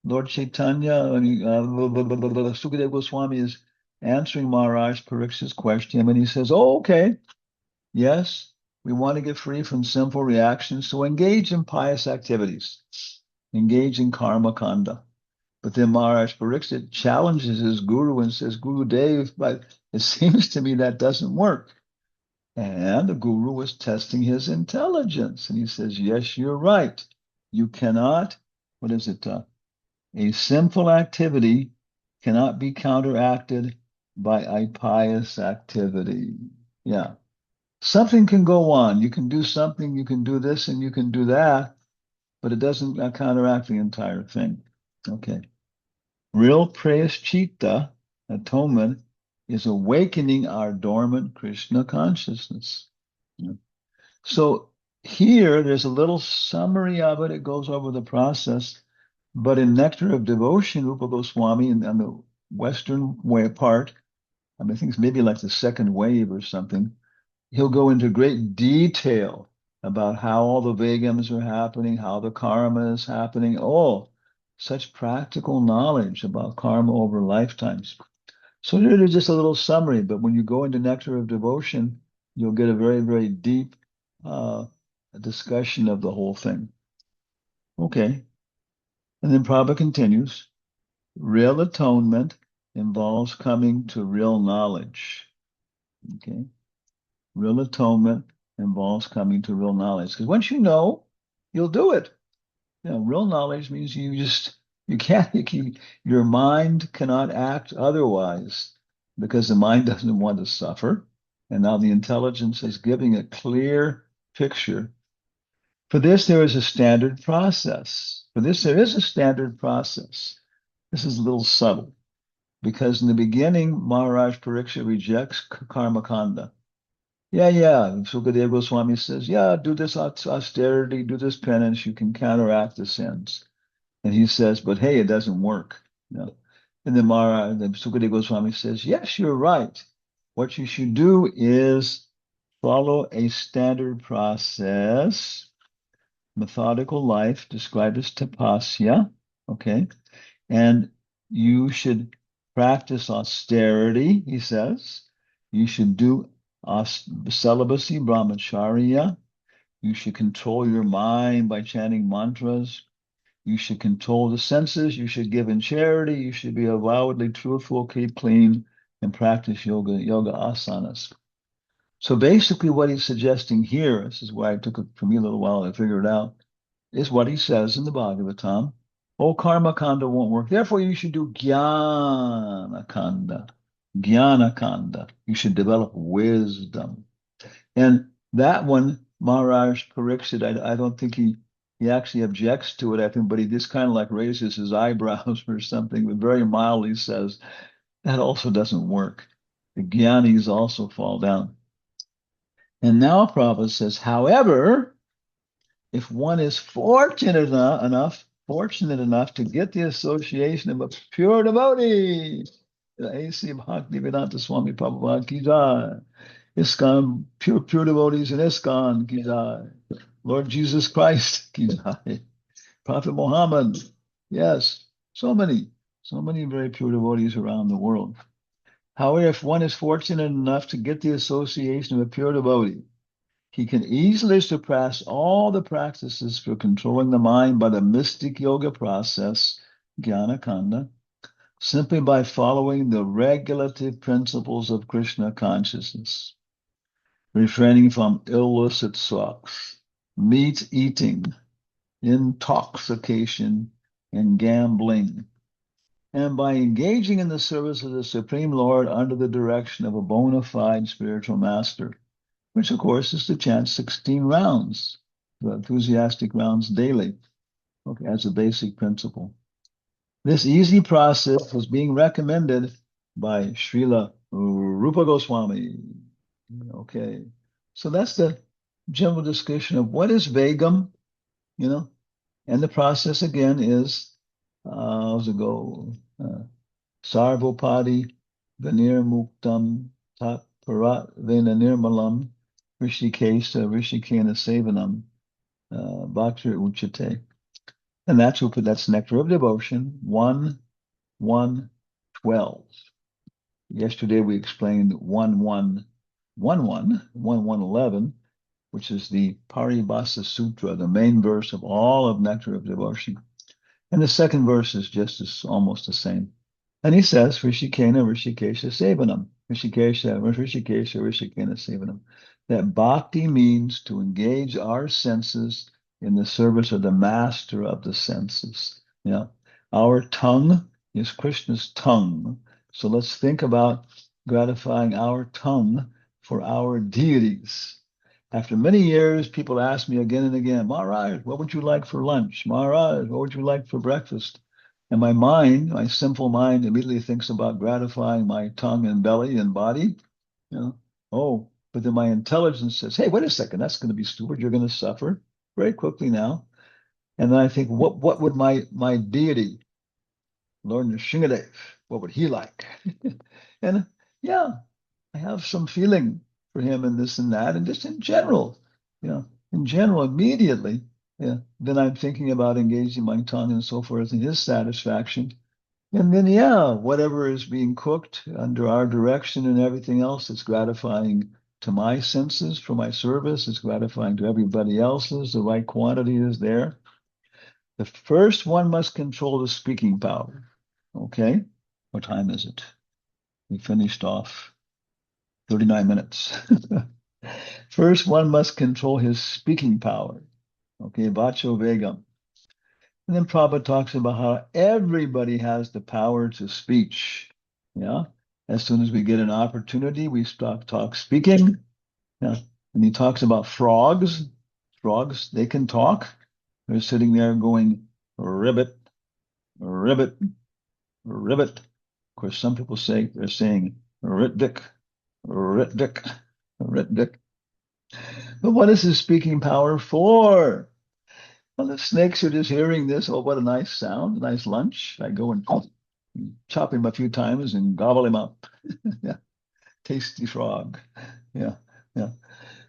Lord Chaitanya, Sukadeva Goswami is answering Maharaj Parikshit's question, and he says, "Oh, okay, yes, we want to get free from sinful reactions, so engage in pious activities, engage in karma kanda." But then Maharaj Pariksit challenges his guru and says, "Guru Dev, but it seems to me that doesn't work." And the guru was testing his intelligence. And he says, yes, you're right. You cannot, what is it? A sinful activity cannot be counteracted by a pious activity. Yeah. Something can go on. You can do something, you can do this, and you can do that, but it doesn't counteract the entire thing. Okay. Real prayaschitta, atonement, is awakening our dormant Krishna consciousness. So here, there's a little summary of it. It goes over the process. But in Nectar of Devotion, Rupa Goswami, on the Western way part, I mean, I think it's maybe like the second wave or something, he'll go into great detail about how all the Vegams are happening, how the karma is happening. Oh, such practical knowledge about karma over lifetimes. So here's just a little summary, but when you go into Nectar of Devotion, you'll get a very, very deep discussion of the whole thing. Okay. And then Prabhupada continues, real atonement involves coming to real knowledge. Okay. Real atonement involves coming to real knowledge. Because once you know, you'll do it. You know, real knowledge means you can't, your mind cannot act otherwise because the mind doesn't want to suffer. And now the intelligence is giving a clear picture. For this, there is a standard process. For this, there is a standard process. This is a little subtle because in the beginning, Maharaj Pariksha rejects karma kanda. Yeah. Sukadeva Goswami says, yeah, do this austerity, do this penance, you can counteract the sins. And he says, but hey, it doesn't work. No. And then Sukadeva Goswami says, yes, you're right. What you should do is follow a standard process, methodical life described as tapasya, okay? And you should practice austerity, he says. You should do celibacy, brahmacharya. You should control your mind by chanting mantras. You should control the senses. You should give in charity. You should be avowedly truthful, keep clean, and practice yoga asanas. So basically what he's suggesting here, this is why it took for me a little while to figure it out, is what he says in the Bhagavatam. Oh, karma kanda won't work. Therefore, you should do jnana kanda. Jnana kanda. You should develop wisdom. And that one, Maharaj Pariksit, I don't think he actually objects to it, I think, but he just kind of like raises his eyebrows or something, but very mildly says, that also doesn't work. The jnanis also fall down. And now Prabhupada says, however, if one is fortunate enough to get the association of a pure devotee, the A.C. Bhaktivedanta Swami Prabhupada ki jai, ISKCON, pure devotees in ISKCON ki jai, Lord Jesus Christ ki jai, Prophet Muhammad, yes, so many very pure devotees around the world. However, if one is fortunate enough to get the association of a pure devotee, he can easily surpass all the practices for controlling the mind by the mystic yoga process, jnana kanda, simply by following the regulative principles of Krishna consciousness, refraining from illicit sex, meat eating, intoxication, and gambling, and by engaging in the service of the Supreme Lord under the direction of a bona fide spiritual master, which of course is to chant 16 rounds. enthusiastic rounds daily, okay, as a basic principle. This easy process was being recommended by Srila Rupa Goswami. Okay, so that's the general discussion of what is Vegam, and the process again is, how's it go? Sarvopadi Vanir Muktam Tat Parat Vena Nirmalam Rishikesa Rishikena Sevanam Bhaktir Uchate. And that's Nectar of Devotion 1-1-12. Yesterday we explained 1-1-11, which is the Paribhasa Sutra, the main verse of all of Nectar of Devotion. And the second verse is almost the same. And he says, Rishikena Rishikesha Sevanam. Rishikesha Rishikena Sevanam. That bhakti means to engage our senses in the service of the master of the senses. Our tongue is Krishna's tongue. So let's think about gratifying our tongue for our deities. After many years, people ask me again and again, Maharaj, what would you like for lunch? Maharaj, what would you like for breakfast? And my mind, my simple mind, immediately thinks about gratifying my tongue and belly and body. Oh, but then my intelligence says, hey, wait a second, that's going to be stupid. You're going to suffer very quickly now. And then I think, what would my deity, Lord Nrsingadev, what would he like? And yeah, I have some feeling for him and this and that, and just in general, immediately, then I'm thinking about engaging my tongue and so forth in his satisfaction. And then, whatever is being cooked under our direction and everything else, it's gratifying to my senses for my service. It's gratifying to everybody else's. The right quantity is there. The first one must control the speaking power. Okay? What time is it? We finished off 39 minutes. First, one must control his speaking power. Okay, Vacho Vegam. And then Prabhupada talks about how everybody has the power to speech. Yeah. As soon as we get an opportunity, we talk speaking. Yeah. And he talks about frogs. Frogs, they can talk. They're sitting there going, ribbit, ribbit, ribbit. Of course, some people they're saying ritdik, ritdik, ritdik. But what is his speaking power for? Well, the snakes are just hearing this. Oh, what a nice sound, a nice lunch. I go and chop him a few times and gobble him up. Yeah, tasty frog. Yeah, yeah.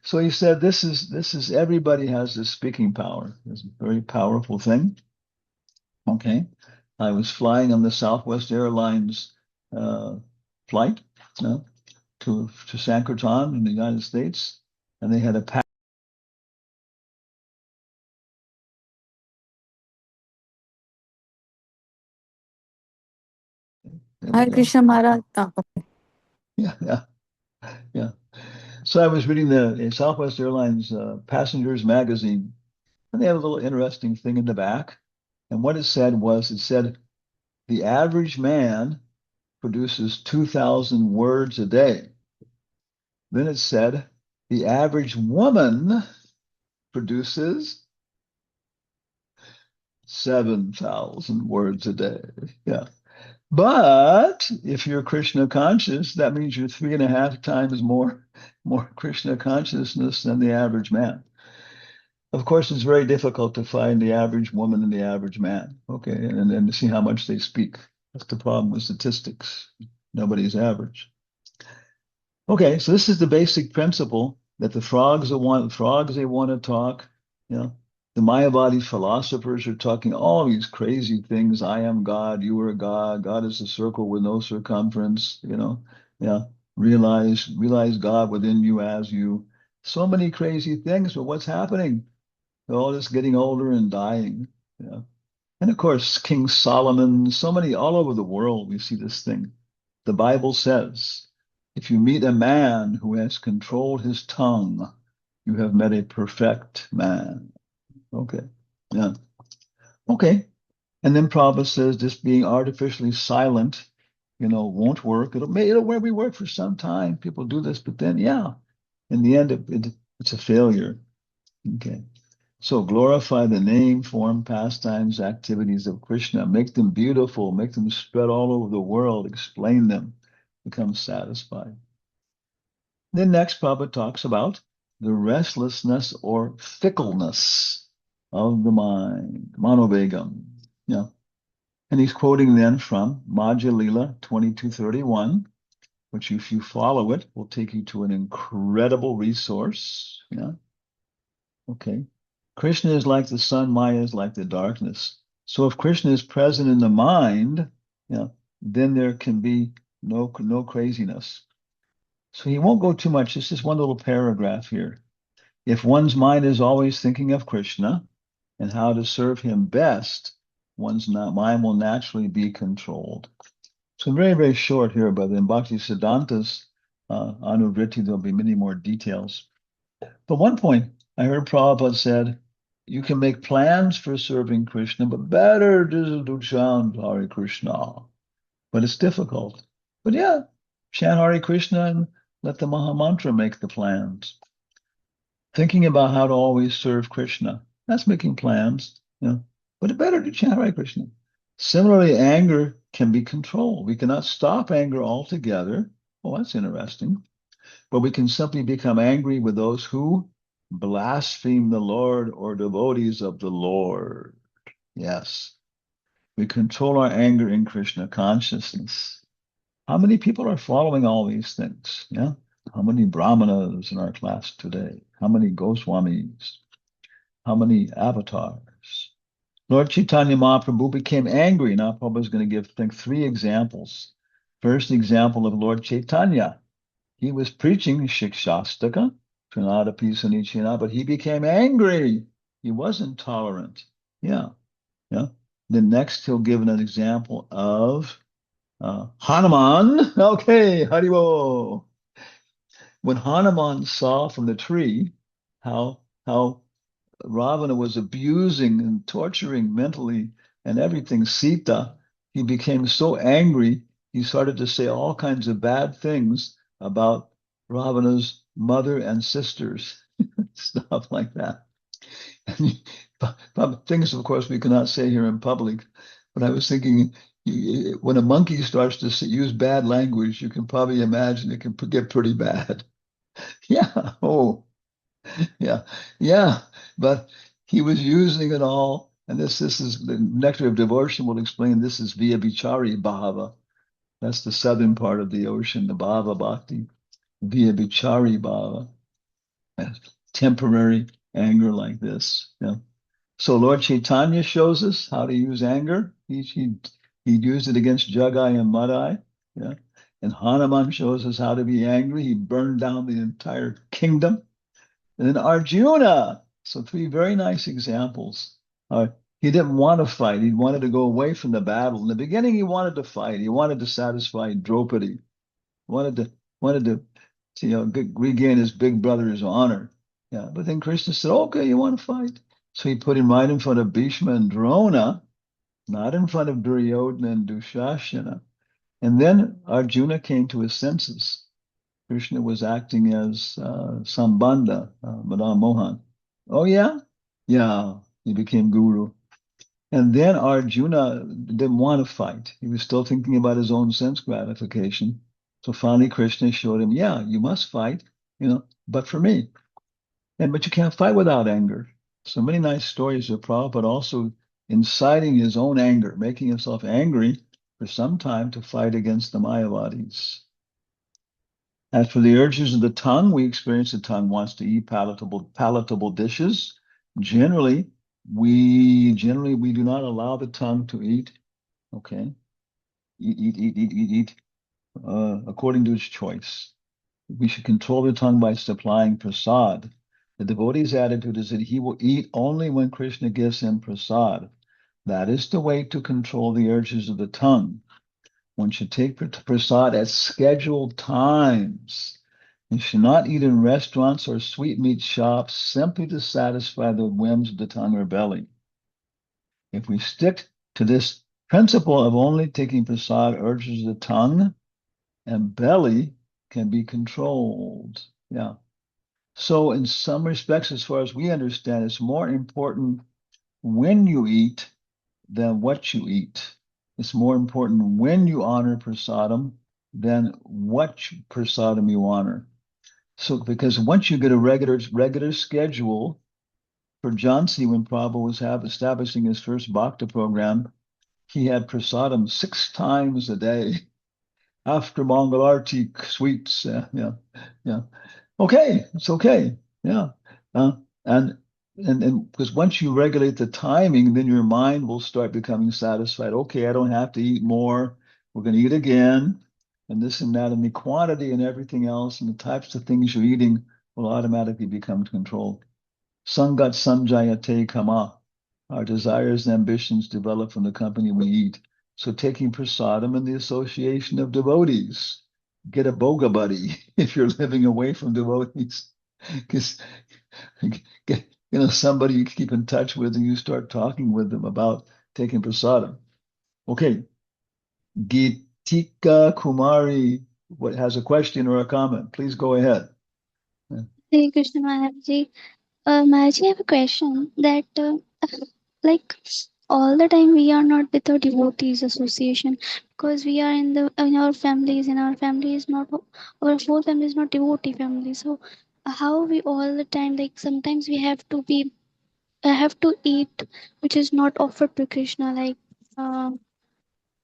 So he said, this is everybody has this speaking power. It's a very powerful thing. Okay. I was flying on the Southwest Airlines flight to Sankirtan in the United States, and they had a pack. Hare Krishna Maharaj. Yeah. So I was reading the Southwest Airlines Passengers Magazine, and they have a little interesting thing in the back. And what it said, the average man produces 2,000 words a day. Then it said the average woman produces 7,000 words a day. Yeah. But if you're Krishna conscious, that means you're 3.5 times more Krishna consciousness than the average man. Of course, it's very difficult to find the average woman and the average man, okay, and to see how much they speak. That's the problem with statistics. Nobody's average. Okay, so this is the basic principle that the frogs they want to talk. The Mayavadi philosophers are talking all these crazy things. I am God, you are God. God is a circle with no circumference. Realize God within you as you. So many crazy things, but what's happening? They're all just getting older and dying. And of course, King Solomon, so many all over the world, we see this thing. The Bible says, if you meet a man who has controlled his tongue, you have met a perfect man. Okay. Yeah. Okay. And then Prabhupada says this being artificially silent, won't work. It'll maybe work for some time. People do this, but then, in the end, it's a failure. Okay. So glorify the name, form, pastimes, activities of Krishna. Make them beautiful. Make them spread all over the world. Explain them. Become satisfied. Then next, Prabhupada talks about the restlessness or fickleness of the mind, manovegam. Yeah. And he's quoting then from Madhya Lila 2231, which if you follow it, will take you to an incredible resource. Yeah. Okay. Krishna is like the sun, Maya is like the darkness. So if Krishna is present in the mind, yeah, then there can be no craziness. So he won't go too much. It's just one little paragraph here. If one's mind is always thinking of Krishna and how to serve him best, one's mind will naturally be controlled. So very, very short here, but in Bhakti Siddhanta's Anuvriti, there'll be many more details. But one point I heard Prabhupada said, you can make plans for serving Krishna, but better to chant Hare Krishna. But it's difficult. But yeah, chant Hare Krishna and let the Maha Mantra make the plans. Thinking about how to always serve Krishna, that's making plans. Yeah. But it's better to chant Hare Krishna. Similarly, anger can be controlled. We cannot stop anger altogether. Oh, that's interesting. But we can simply become angry with those who blaspheme the Lord or devotees of the Lord. Yes. We control our anger in Krishna consciousness. How many people are following all these things? Yeah. How many brahmanas in our class today? How many Goswamis? How many avatars? Lord Chaitanya Mahaprabhu became angry. Now Prabhupada is going to give, I think, 3 examples. First example of Lord Chaitanya. He was preaching Shikshastaka, Trinada Pisanichina, but he became angry. He wasn't tolerant. Yeah, yeah. Then next he'll give an example of Hanuman. Okay, Haribo. When Hanuman saw from the tree how Ravana was abusing and torturing mentally and everything Sita, he became so angry, he started to say all kinds of bad things about Ravana's mother and sisters, stuff like that. Things, of course, we cannot say here in public, but I was thinking, when a monkey starts to use bad language, you can probably imagine it can get pretty bad. Yeah. Oh, yeah, yeah, but he was using it all, and this is the nectar of devotion will explain this is via Bichari Bhava. That's the southern part of the ocean, the Bhava Bhakti, via Bichari Bhava. Temporary anger like this. Yeah. So Lord Chaitanya shows us how to use anger. He used it against Jagai and Madai. Yeah. And Hanuman shows us how to be angry. He burned down the entire kingdom. And then Arjuna. So 3 very nice examples. He didn't want to fight. He wanted to go away from the battle. In the beginning, he wanted to fight. He wanted to satisfy Draupadi. Wanted to regain his big brother's honor. Yeah. But then Krishna said, "Okay, you want to fight?" So he put him right in front of Bhishma and Drona, not in front of Duryodhana and Dushashana. And then Arjuna came to his senses. Krishna was acting as Sambandha, Madan Mohan. Oh, yeah? Yeah, he became guru. And then Arjuna didn't want to fight. He was still thinking about his own sense gratification. So finally, Krishna showed him, yeah, you must fight, but for me. But you can't fight without anger. So many nice stories of Prabhupada also inciting his own anger, making himself angry for some time to fight against the Mayavadis. As for the urges of the tongue, we experience the tongue wants to eat palatable dishes. Generally, we do not allow the tongue to eat. Okay, eat according to its choice. We should control the tongue by supplying prasad. The devotee's attitude is that he will eat only when Krishna gives him prasad. That is the way to control the urges of the tongue. One should take prasad at scheduled times. You should not eat in restaurants or sweetmeat shops simply to satisfy the whims of the tongue or belly. If we stick to this principle of only taking prasad, urges of the tongue and belly can be controlled. Yeah. So in some respects, as far as we understand, it's more important when you eat than what you eat. It's more important when you honor prasadam than what prasadam you honor. So because once you get a regular schedule, for Jhansi, when Prabhu was establishing his first bhakta program, he had prasadam 6 times a day after Mangalarti sweets. Yeah, yeah. Okay, it's okay. Yeah. Uh, and and because once you regulate the timing, then your mind will start becoming satisfied. Okay, I don't have to eat more. We're going to eat again, and this and that, and the quantity and everything else, and the types of things you're eating will automatically become controlled. Sangat sanjayate kama. Our desires and ambitions develop from the company we eat. So taking prasadam and the association of devotees. Get a boga buddy if you're living away from devotees. Because somebody you keep in touch with and you start talking with them about taking prasadam. Okay, Geetika Kumari, what has a question or a comment? Please go ahead. Hey Krishna Maharaj. Maharaj, I have a question that like all the time we are not with our devotees association because we are in our family is not our whole family is not devotee family. So how we all the time like sometimes we have to be have to eat which is not offered to Krishna like uh,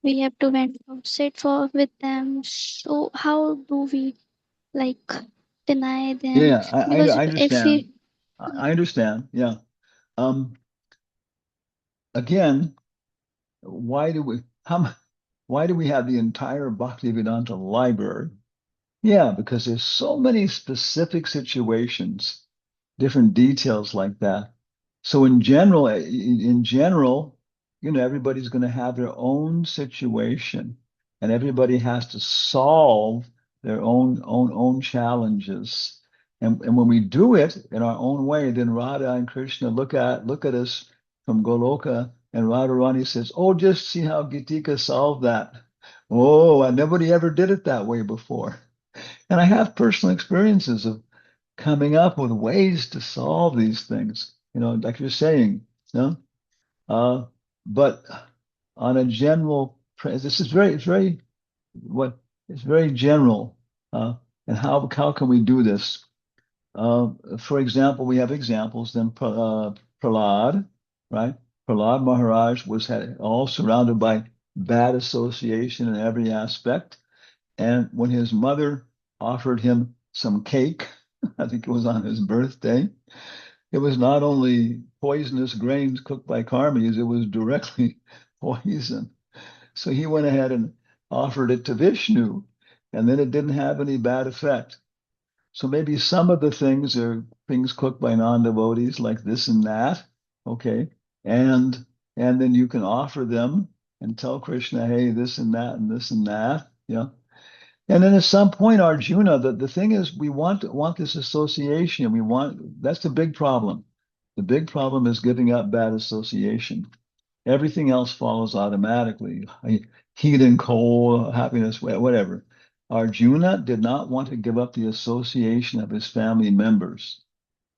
we have to went sit for with them. So how do we like deny them Yeah, because I if understand. we I understand. Yeah. Um, again, why do we why do we have the entire Bhaktivedanta library? Yeah, because there's so many specific situations, different details like that. So in general, everybody's going to have their own situation, and everybody has to solve their own challenges. And when we do it in our own way, then Radha and Krishna look at us from Goloka, and Radharani says, "Oh, just see how Gitika solved that. Oh, and nobody ever did it that way before." And I have personal experiences of coming up with ways to solve these things, like you're saying, you know. Uh, but on a general, this is what it's very general. And how can we do this? For example, we have examples. Then Prahlad, right? Prahlad Maharaj was all surrounded by bad association in every aspect. And when his mother offered him some cake, I think it was on his birthday, it was not only poisonous grains cooked by karmis, it was directly poison. So he went ahead and offered it to Vishnu, and then it didn't have any bad effect. So maybe some of the things are things cooked by non-devotees, like this and that, okay? And then you can offer them and tell Krishna, hey, this and that and this and that, yeah. And then at some point, Arjuna, the thing is, we want this association. That's the big problem. The big problem is giving up bad association. Everything else follows automatically. Heat and cold, happiness, whatever. Arjuna did not want to give up the association of his family members.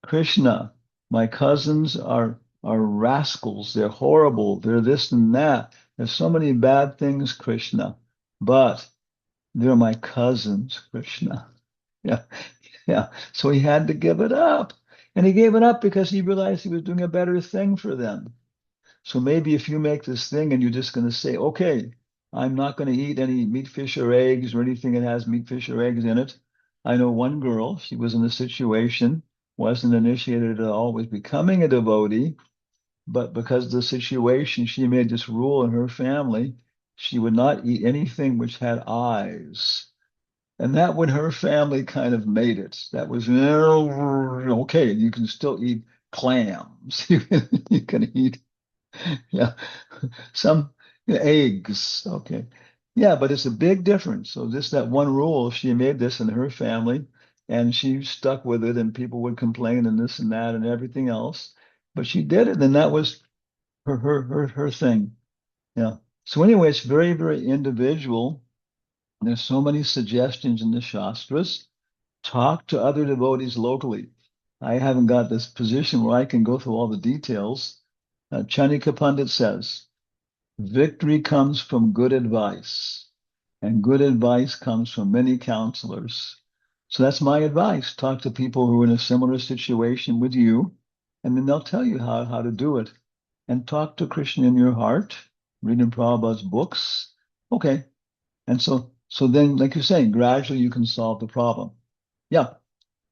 Krishna, my cousins are rascals. They're horrible. They're this and that. There's so many bad things, Krishna. But they're my cousins, Krishna. Yeah, yeah. So he had to give it up. And he gave it up because he realized he was doing a better thing for them. So maybe if you make this thing and you're just going to say, okay, I'm not going to eat any meat, fish, or eggs or anything that has meat, fish, or eggs in it. I know one girl, she was in a situation, wasn't initiated at all, was becoming a devotee, but because of the situation, she made this rule in her family, she would not eat anything which had eyes. And that when her family kind of made it, that was okay. You can still eat clams. You can eat, yeah, some eggs. Okay, yeah, but it's a big difference. So this that one rule, she made this in her family, and she stuck with it. And people would complain and this and that and everything else, but she did it, and that was her thing. Yeah. So anyway, it's very individual. There's so many suggestions in the Shastras. Talk to other devotees locally. I haven't got this position where I can go through all the details. Chanika Pandit says, victory comes from good advice, and good advice comes from many counselors. So that's my advice. Talk to people who are in a similar situation with you, and then they'll tell you how to do it. And talk to Krishna in your heart, reading Prabhupada's books. Okay. And so then, like you're saying, gradually you can solve the problem. Yeah,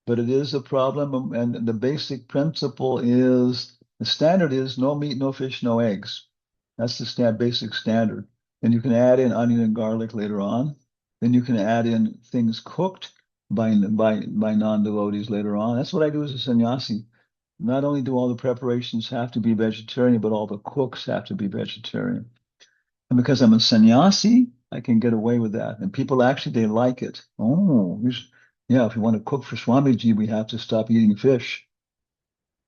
but it is a problem, and the basic principle is the standard is no meat, no fish, no eggs. That's the basic standard. And you can add in onion and garlic later on. Then you can add in things cooked by non-devotees later on. That's what I do as a sannyasi. Not only do all the preparations have to be vegetarian, but all the cooks have to be vegetarian. And because I'm a sannyasi, I can get away with that. And people actually, they like it. Oh, yeah, if you want to cook for Swamiji, we have to stop eating fish.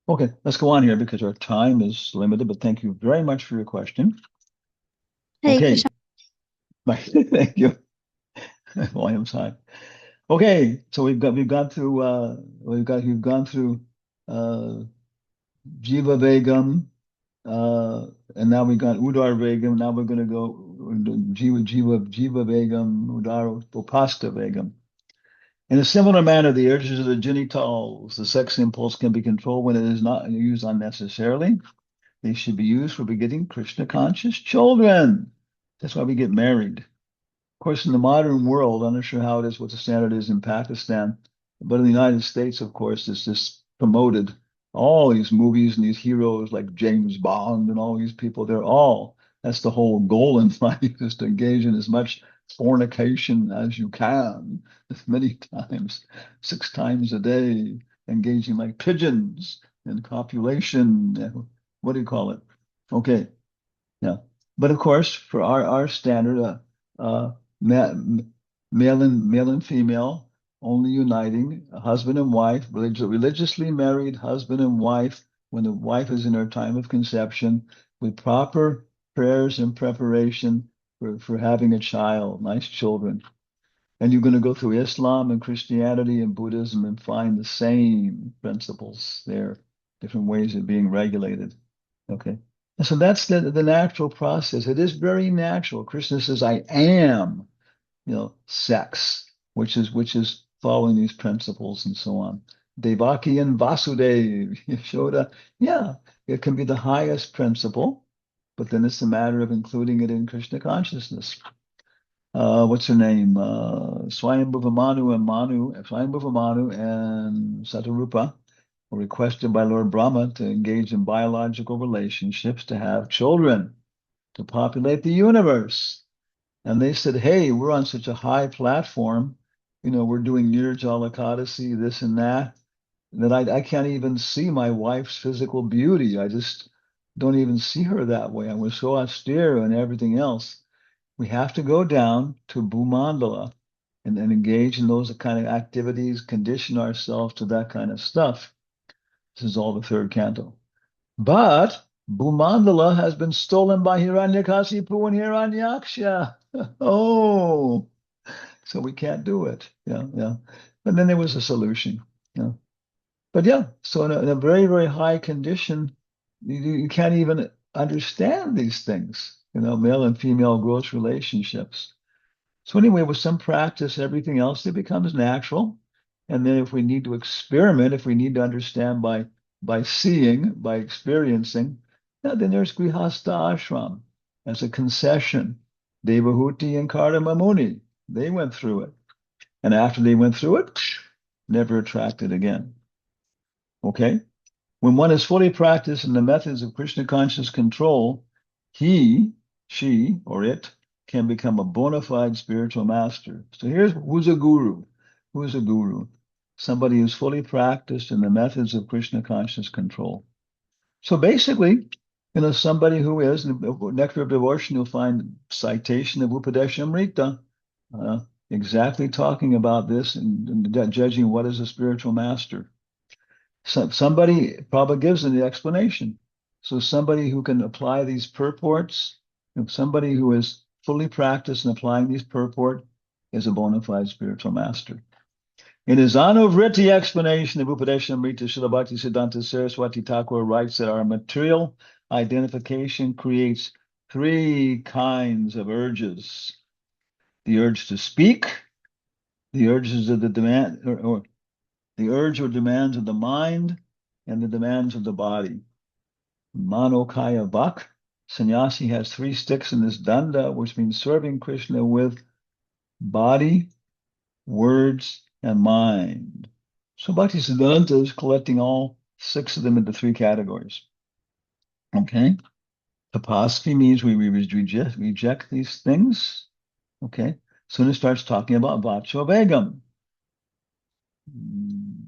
Okay, let's go on here because our time is limited, but thank you very much for your question. Hare Okay, Krishna. thank you. Volume's high. Okay, so we've gone through we've gone through Jiva Vegam, and now we got Udar Vegam. Now we're going to go Jiva Vegam, Udar Upasta Vegam. In a similar manner, the urges of the genitals, the sex impulse can be controlled when it is not used unnecessarily. They should be used for begetting Krishna conscious children. That's why we get married. Of course, in the modern world, I'm not sure how it is, what the standard is in Pakistan, but in the United States, of course, it's just promoted. All these movies and these heroes like James Bond and all these people, that's the whole goal in life is to engage in as much fornication as you can, as many times, 6 times a day, engaging like pigeons in copulation. What do you call it? Okay, yeah. But of course, for our standard, ma male and female, only uniting, a husband and wife, religiously married husband and wife, when the wife is in her time of conception, with proper prayers and preparation for having a child, nice children. And you're going to go through Islam and Christianity and Buddhism and find the same principles there, different ways of being regulated. Okay. And so that's the natural process. It is very natural. Krishna says, I am, sex, which is following these principles and so on. Devaki and Vasudeva, Yashoda, yeah, it can be the highest principle, but then it's a matter of including it in Krishna consciousness. What's her name? Swayambhuva Manu and Satarupa were requested by Lord Brahma to engage in biological relationships to have children, to populate the universe. And they said, hey, we're on such a high platform, we're doing Nirjala Ekadasi, this and that I can't even see my wife's physical beauty. I just don't even see her that way. I was so austere and everything else. We have to go down to Bhumandala and engage in those kind of activities, condition ourselves to that kind of stuff. This is all the third canto. But Bhumandala has been stolen by Hiranyakasipu and Hiranyaksha. Oh, so we can't do it. Yeah, yeah. But then there was a solution. Yeah. But yeah, so in a very, very high condition, you can't even understand these things, male and female gross relationships. So anyway, with some practice, everything else, it becomes natural. And then if we need to experiment, if we need to understand by seeing, by experiencing, then there's Grihastha Ashram as a concession. Devahuti and Kardama Muni, they went through it. And after they went through it, never attracted again. Okay? When one is fully practiced in the methods of Krishna conscious control, he, she, or it can become a bona fide spiritual master. So here's who's a guru. Who's a guru? Somebody who's fully practiced in the methods of Krishna conscious control. So basically, somebody who is, in Nectar of Devotion, you'll find citation of Upadeshamrita, exactly talking about this and judging what is a spiritual master. So somebody probably gives them the explanation. So somebody who can apply these purports, somebody who is fully practiced in applying these purport is a bona fide spiritual master. In his Anuvriti explanation of Upadeshamrita, Srila Bhaktisiddhanta Saraswati Thakur writes that our material identification creates three kinds of urges. The urge to speak, the urges of the demand, or the urge or demands of the mind, and the demands of the body. Manokaya Vak, sannyasi has three sticks in this danda, which means serving Krishna with body, words, and mind. So Bhaktisiddhanta is collecting all six of them into three categories. Okay? Tapasvi means we reject these things. Okay? Soon it starts talking about Vacho Vegam.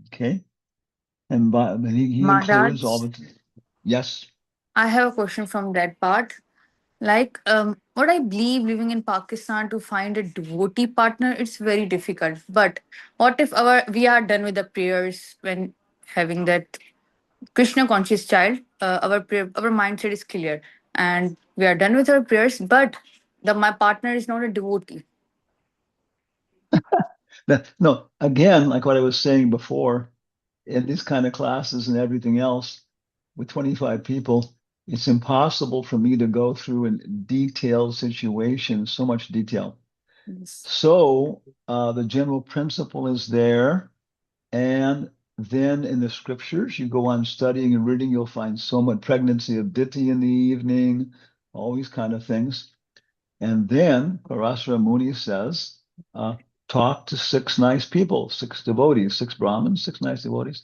Okay? And he includes all Maharaj, the. Yes. I have a question from that part. Like, what I believe living in Pakistan to find a devotee partner, it's very difficult. But what if we are done with the prayers when having that Krishna conscious child, our mindset is clear and we are done with our prayers, but my partner is not a devotee. No, again, like what I was saying before, in these kind of classes and everything else, with 25 people, it's impossible for me to go through in detailed situations, so much detail. Yes. So the general principle is there. And then in the scriptures, you go on studying and reading, you'll find so much pregnancy of Diti in the evening, all these kind of things. And then Parasara Muni says, talk to six nice people, six devotees, six Brahmins, six nice devotees,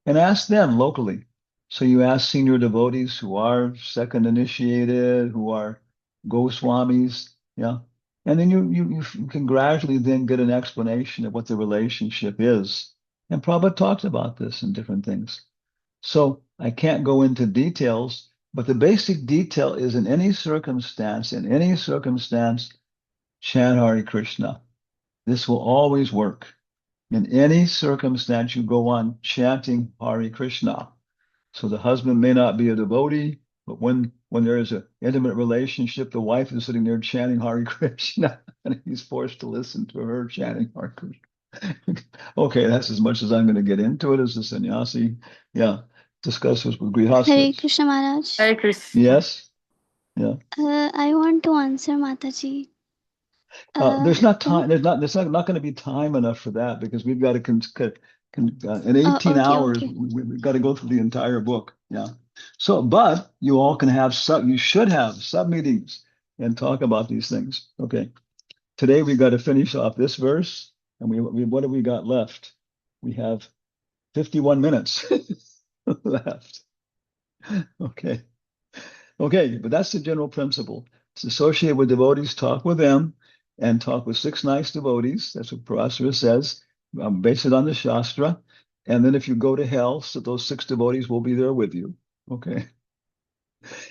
and ask them locally. So you ask senior devotees who are second initiated, who are Goswamis, yeah. And then you can gradually then get an explanation of what the relationship is. And Prabhupada talks about this in different things. So I can't go into details, but the basic detail is in any circumstance, chant Hare Krishna. This will always work. In any circumstance, you go on chanting Hare Krishna. So the husband may not be a devotee, but when there is an intimate relationship, the wife is sitting there chanting Hare Krishna, and he's forced to listen to her chanting Hare Krishna. Okay, that's as much as I'm going to get into it as a sannyasi. Yeah, discuss this with Hare grihasthas. Krishna Maharaj. Hare Krishna. Yes, yeah. I want to answer Mataji. There's not time. There's not going to be time enough for that because we've got to in 18 Okay, hours. okay. We've got to go through the entire book. Yeah. So, but you all can have you should have sub meetings and talk about these things. Okay. Today we've got to finish off this verse, and what have we got left? We have 51 minutes left. Okay. Okay, but that's the general principle. It's associated with devotees, talk with them, and talk with six nice devotees. That's what Parasara says. Base it on the Shastra. And then if you go to hell, so those six devotees will be there with you. Okay.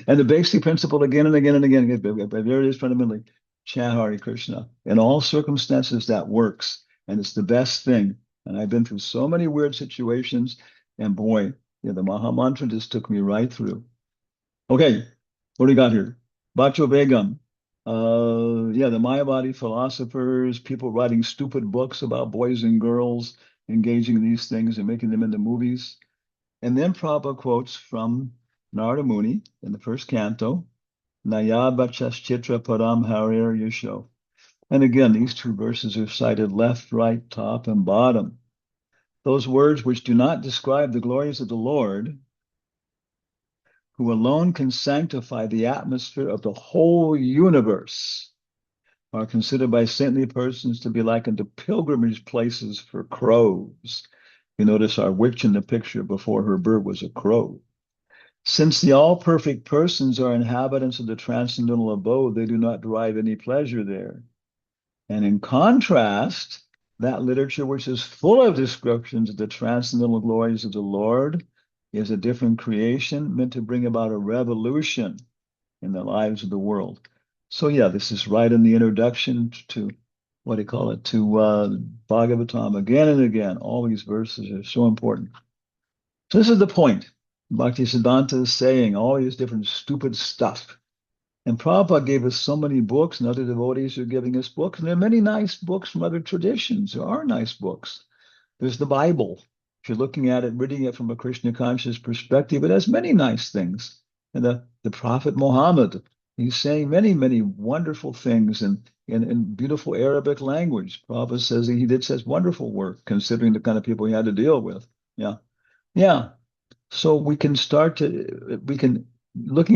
And the basic principle again and again and again, there it is fundamentally, chant Hare Krishna. In all circumstances, that works. And it's the best thing. And I've been through so many weird situations. And boy, yeah, the Maha Mantra just took me right through. Okay, what do we got here? Bhacho Begum. Yeah, the Mayavadi philosophers, people writing stupid books about boys and girls engaging in these things and making them into movies. And then Prabhupada quotes from Narada Muni in the first canto, Nayabachaschitra Param Harir Yasho. And again, these two verses are cited left, right, top, and bottom. Those words which do not describe the glories of the Lord, who alone can sanctify the atmosphere of the whole universe, are considered by saintly persons to be likened to pilgrimage places for crows. You notice our witch in the picture before her bird was a crow. Since the all-perfect persons are inhabitants of the transcendental abode, they do not derive any pleasure there. And in contrast, that literature which is full of descriptions of the transcendental glories of the Lord is a different creation meant to bring about a revolution in the lives of the world. So yeah, this is right in the introduction to what do you call it, to Bhagavatam again and again. All these verses are so important. So this is the point. Bhaktisiddhanta is saying all these different stupid stuff. And Prabhupada gave us so many books, and other devotees are giving us books. And there are many nice books from other traditions. There are nice books. There's the Bible. If you're looking at it, reading it from a Krishna conscious perspective, it has many nice things. And the Prophet Muhammad, he's saying many, many wonderful things in beautiful Arabic language. Prophet says says wonderful work, considering the kind of people he had to deal with. Yeah. Yeah. So we can, looking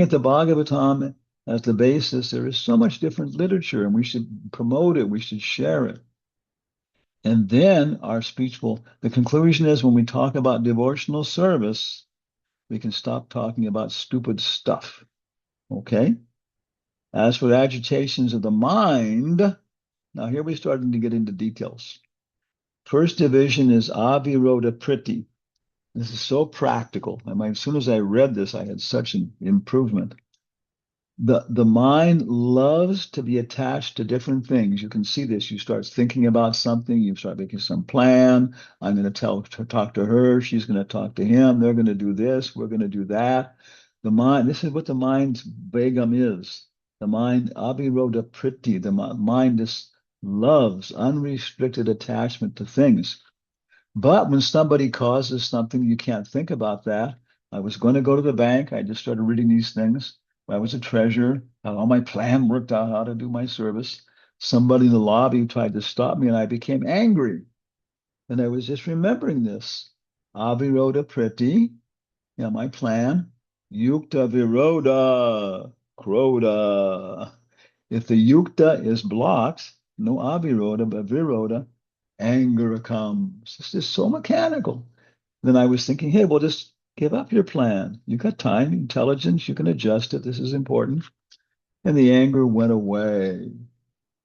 at the Bhagavatam as the basis, there is so much different literature, and we should promote it, we should share it. And then our speech the conclusion is when we talk about devotional service, we can stop talking about stupid stuff. Okay? As for agitations of the mind, now here we're starting to get into details. First division is Aviroda Priti. This is so practical. As soon as I read this, I had such an improvement. The mind loves to be attached to different things. You can see this. You start thinking about something, you start making some plan. I'm going to talk to her, she's going to talk to him, they're going to do this, we're going to do that. The mind, this is what the mind's begam is. The mind, Abhiroda Priti, the mind just loves unrestricted attachment to things. But when somebody causes something, you can't think about that. I was going to go to the bank. I just started reading these things. I was a treasurer. Had all my plan worked out how to do my service. Somebody in the lobby tried to stop me, and I became angry. And I was just remembering this. Aviroda Priti, yeah, my plan. Yukta Viroda, Kroda. If the yukta is blocked, no aviroda, but viroda, anger comes. It's just so mechanical. Then I was thinking, hey, well, just give up your plan. You got time, intelligence, you can adjust it. This is important. And the anger went away.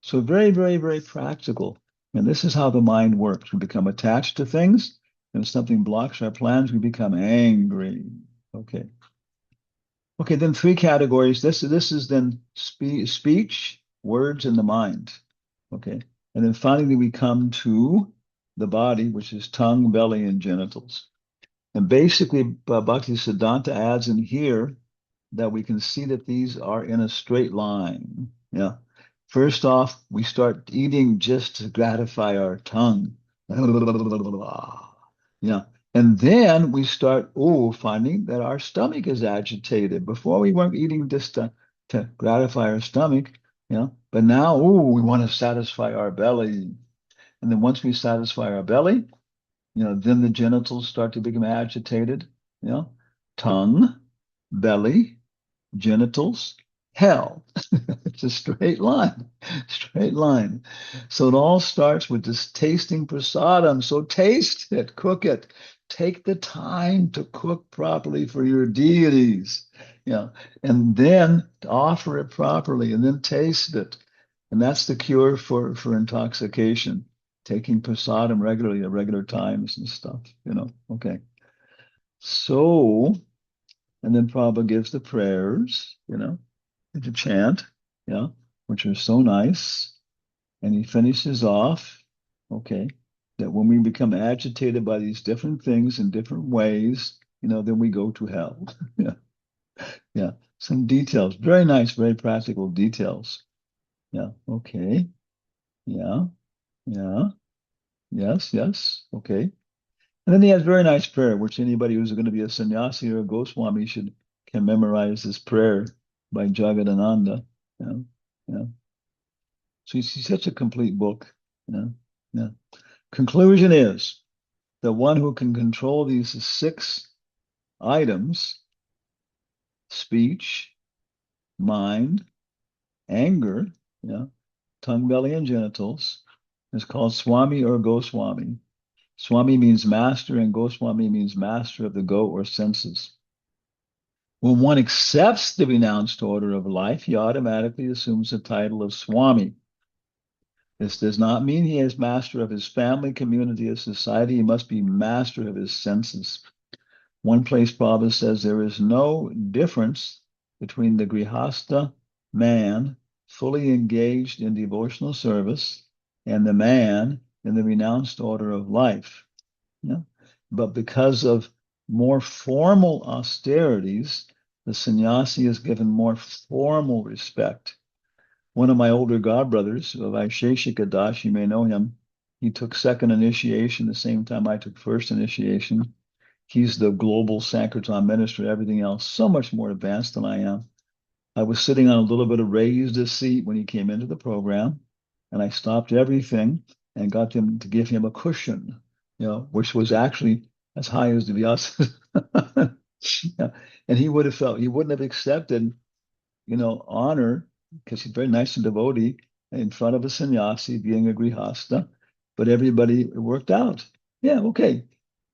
So very, very, very practical. And this is how the mind works. We become attached to things, and if something blocks our plans, we become angry. Okay. Okay, then three categories. This is then speech, words, and the mind. Okay, and then finally we come to the body, which is tongue, belly, and genitals. And basically, Bhakti Siddhanta adds in here that we can see that these are in a straight line. Yeah. First off, we start eating just to gratify our tongue. Yeah. And then we start, finding that our stomach is agitated. Before we weren't eating just to gratify our stomach, but now, we want to satisfy our belly. And then once we satisfy our belly, then the genitals start to become agitated, tongue, belly, genitals, hell. It's a straight line, straight line. So it all starts with this tasting prasadam. So taste it, cook it. Take the time to cook properly for your deities, and then offer it properly and then taste it. And that's the cure for intoxication, taking prasadam regularly at regular times and stuff, Okay. So, and then Prabhupada gives the prayers, to chant, which are so nice. And he finishes off, okay, that when we become agitated by these different things in different ways, then we go to hell. Yeah, yeah. Some details, very nice, very practical details. Yeah, okay. Yeah, yeah, yes, yes, okay. And then he has very nice prayer, which anybody who's going to be a sannyasi or a Goswami can memorize this prayer by Jagadananda. Yeah, yeah. So he's such a complete book. Yeah, yeah. Conclusion is the one who can control these 6 items: speech, mind, anger, tongue, belly, and genitals, is called Swami or Goswami. Swami means master, and Goswami means master of the goat or senses. When one accepts the renounced order of life, he automatically assumes the title of Swami. This does not mean he is master of his family, community, or society. He must be master of his senses. One place Prabhupada says there is no difference between the grihastha man fully engaged in devotional service and the man in the renounced order of life. But because of more formal austerities, the sannyasi is given more formal respect. One of my older godbrothers, Vaisheshika Das, you may know him, He took second initiation the same time I took first initiation. He's the global Sankirtan minister, everything else, so much more advanced than I am. I was sitting on a little bit of raised seat when he came into the program, and I stopped everything and got him to give him a cushion, which was actually as high as the Vyasa. Yeah. And he wouldn't have accepted, honor, because he's very nice and devotee in front of a sannyasi being a grihasta, but everybody worked out. Yeah, okay.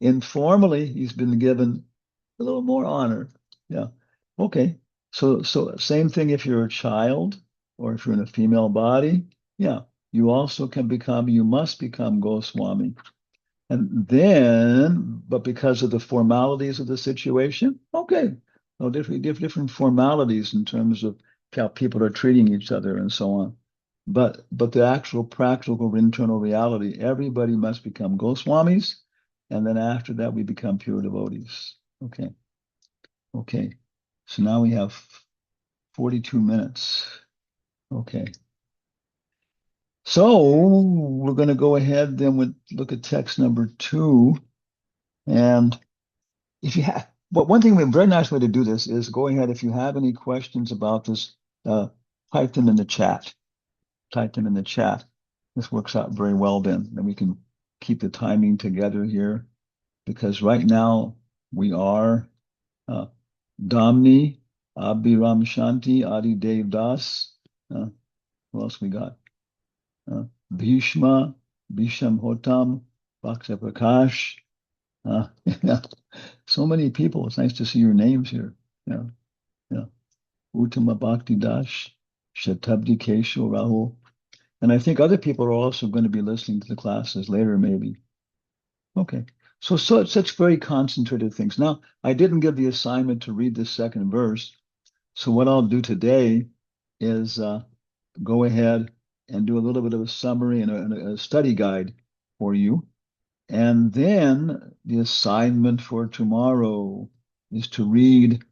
Informally, he's been given a little more honor. Yeah. Okay. So same thing if you're a child or if you're in a female body. Yeah. You must become Goswami. And then, but because of the formalities of the situation, okay. No, different formalities in terms of how people are treating each other and so on. But the actual practical internal reality, everybody must become Goswamis, and then after that we become pure devotees. Okay. Okay. So now we have 42 minutes. Okay. So we're going to go ahead then with look at text number 2. And if you have, but one thing, a very nice way to do this is go ahead. If you have any questions about this, type them in the chat. Type them in the chat. This works out very well then. Then we can keep the timing together here, because right now we are Damni, Abhiram Shanti, Adi Dev Das. Who else we got? Bhishma, Bhisham Hotam, Bhakta Prakash. Yeah. So many people. It's nice to see your names here. Yeah. Yeah. Uttama Bhakti Das, Shatabdi Kesho Rahul. And I think other people are also going to be listening to the classes later, maybe. Okay. So such very concentrated things. Now, I didn't give the assignment to read the second verse. So what I'll do today is go ahead and do a little bit of a summary and a study guide for you. And then the assignment for tomorrow is to read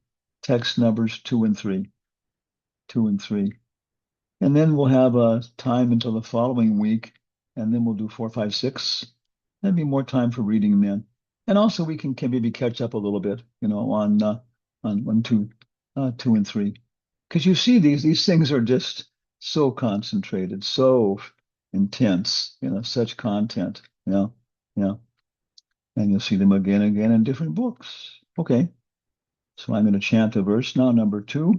text numbers 2 and 3. 2 and 3. And then we'll have a time until the following week, and then we'll do 4, 5, 6. That'd be more time for reading then. And also we can maybe catch up a little bit, on 2 and 3. Because you see these things are just so concentrated, so intense, such content, yeah. And you'll see them again and again in different books. Okay. So I'm going to chant a verse now, number 2,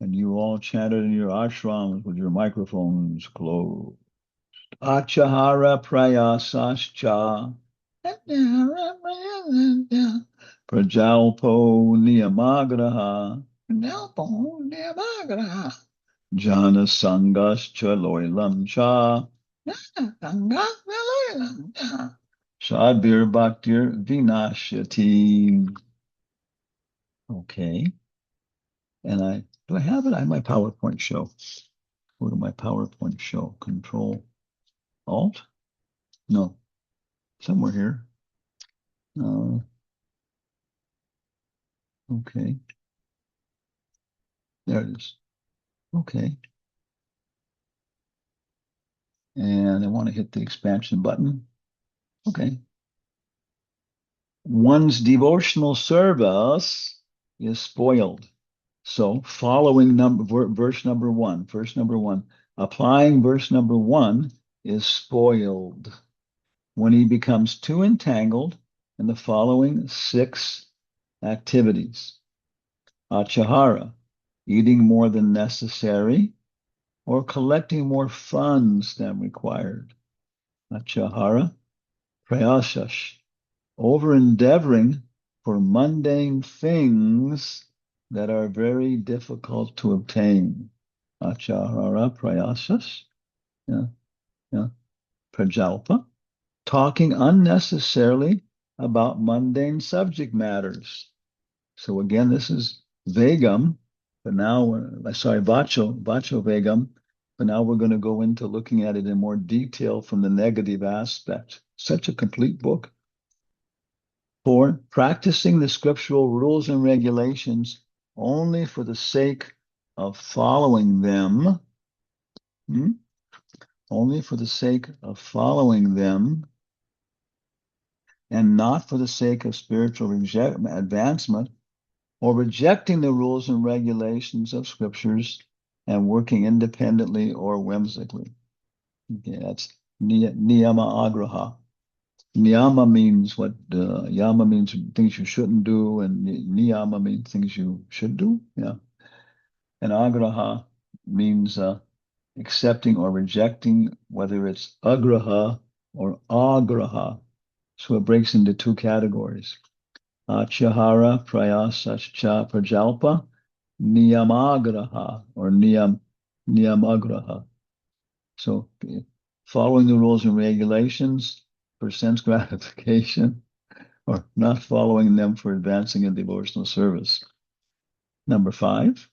and you all chant it in your ashrams with your microphones closed. Achahara prayasascha prajalpo niyamagraha jana sangascha loilam cha Shadbir Bhaktir Vinashyati. Okay. And do I have it? I have my PowerPoint show. Go to my PowerPoint show. Control Alt? No. Somewhere here. Okay. There it is. Okay. And I want to hit the expansion button. Okay. One's devotional service is spoiled. So following verse number 1, applying verse number 1 is spoiled when he becomes too entangled in the following 6 activities. Achahara, eating more than necessary or collecting more funds than required. Achahara, prayasas, over-endeavoring for mundane things that are very difficult to obtain. Achahara prayasas, prajalpa, talking unnecessarily about mundane subject matters. So again, this is vegam, but now vacho vegam, but now we're going to go into looking at it in more detail from the negative aspect. Such a complete book. 4, practicing the scriptural rules and regulations only for the sake of following them, only for the sake of following them and not for the sake of spiritual advancement or rejecting the rules and regulations of scriptures and working independently or whimsically. Okay, that's niyama agraha. Niyama means what? Yama means things you shouldn't do, and niyama means things you should do. Yeah, and agraha means accepting or rejecting, whether it's agraha or agraha. So it breaks into two categories: achahara prayasascha prajalpa, niyamagraha or niyamagraha. So following the rules and regulations for sense gratification or not following them for advancing in devotional service. Number 5,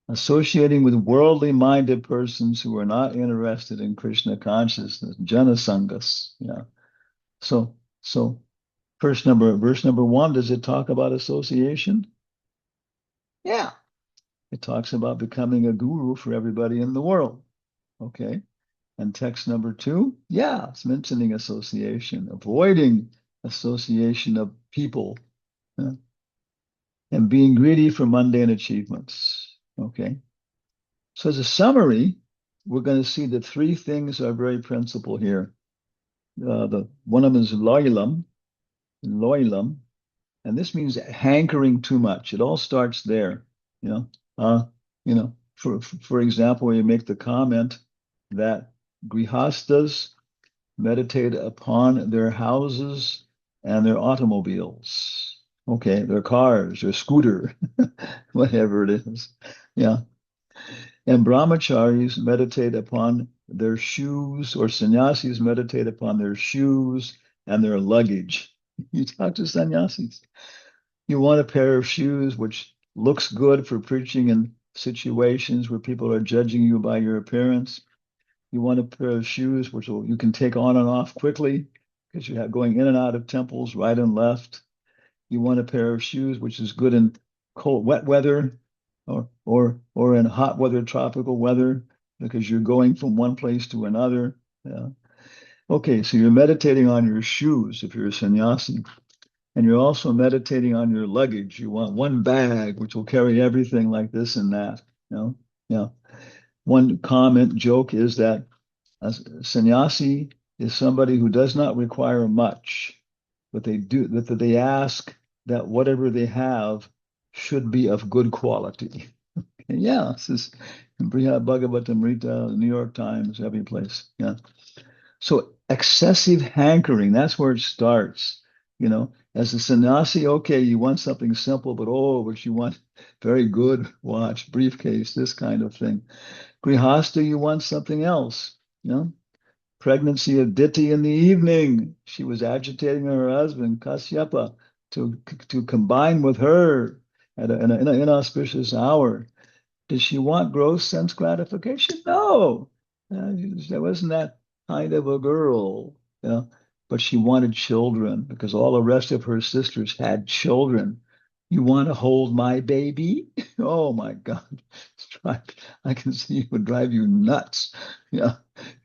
associating with worldly minded persons who are not interested in Krishna consciousness, jana sangas. Yeah. So verse number 1, does it talk about association? Yeah. It talks about becoming a guru for everybody in the world. Okay. And text number 2, yeah, it's mentioning association, avoiding association of people, and being greedy for mundane achievements. Okay. So as a summary, we're going to see that 3 things are very principal here. The one of them is loilam, and this means hankering too much. It all starts there. You know, for example, you make the comment that grihastas meditate upon their houses and their automobiles. Okay, their cars, their scooter, whatever it is. Yeah. And brahmacharis meditate upon their shoes, or sannyasis meditate upon their shoes and their luggage. You talk to sannyasis. You want a pair of shoes which looks good for preaching in situations where people are judging you by your appearance. You want a pair of shoes which you can take on and off quickly because you have going in and out of temples right and left. You want a pair of shoes which is good in cold, wet weather, or in hot weather, tropical weather, because you're going from one place to another. Yeah. Okay, so you're meditating on your shoes if you're a sannyasi, and you're also meditating on your luggage. You want one bag which will carry everything like this and that. You know? Yeah. One comment joke is that a sannyasi is somebody who does not require much, but they ask that whatever they have should be of good quality. Yeah, this is in Brihad Bhagavatamrita, New York Times, every place. Yeah. So excessive hankering, that's where it starts. As a sannyasi, okay, you want something simple, but you want very good watch, briefcase, this kind of thing. Grihasta, you want something else. Pregnancy of Diti in the evening. She was agitating her husband, Kasyapa, to combine with her at an inauspicious hour. Did she want gross sense gratification? No. There wasn't that kind of a girl. But she wanted children because all the rest of her sisters had children. You want to hold my baby? Oh my God. I can see it would drive you nuts. Yeah.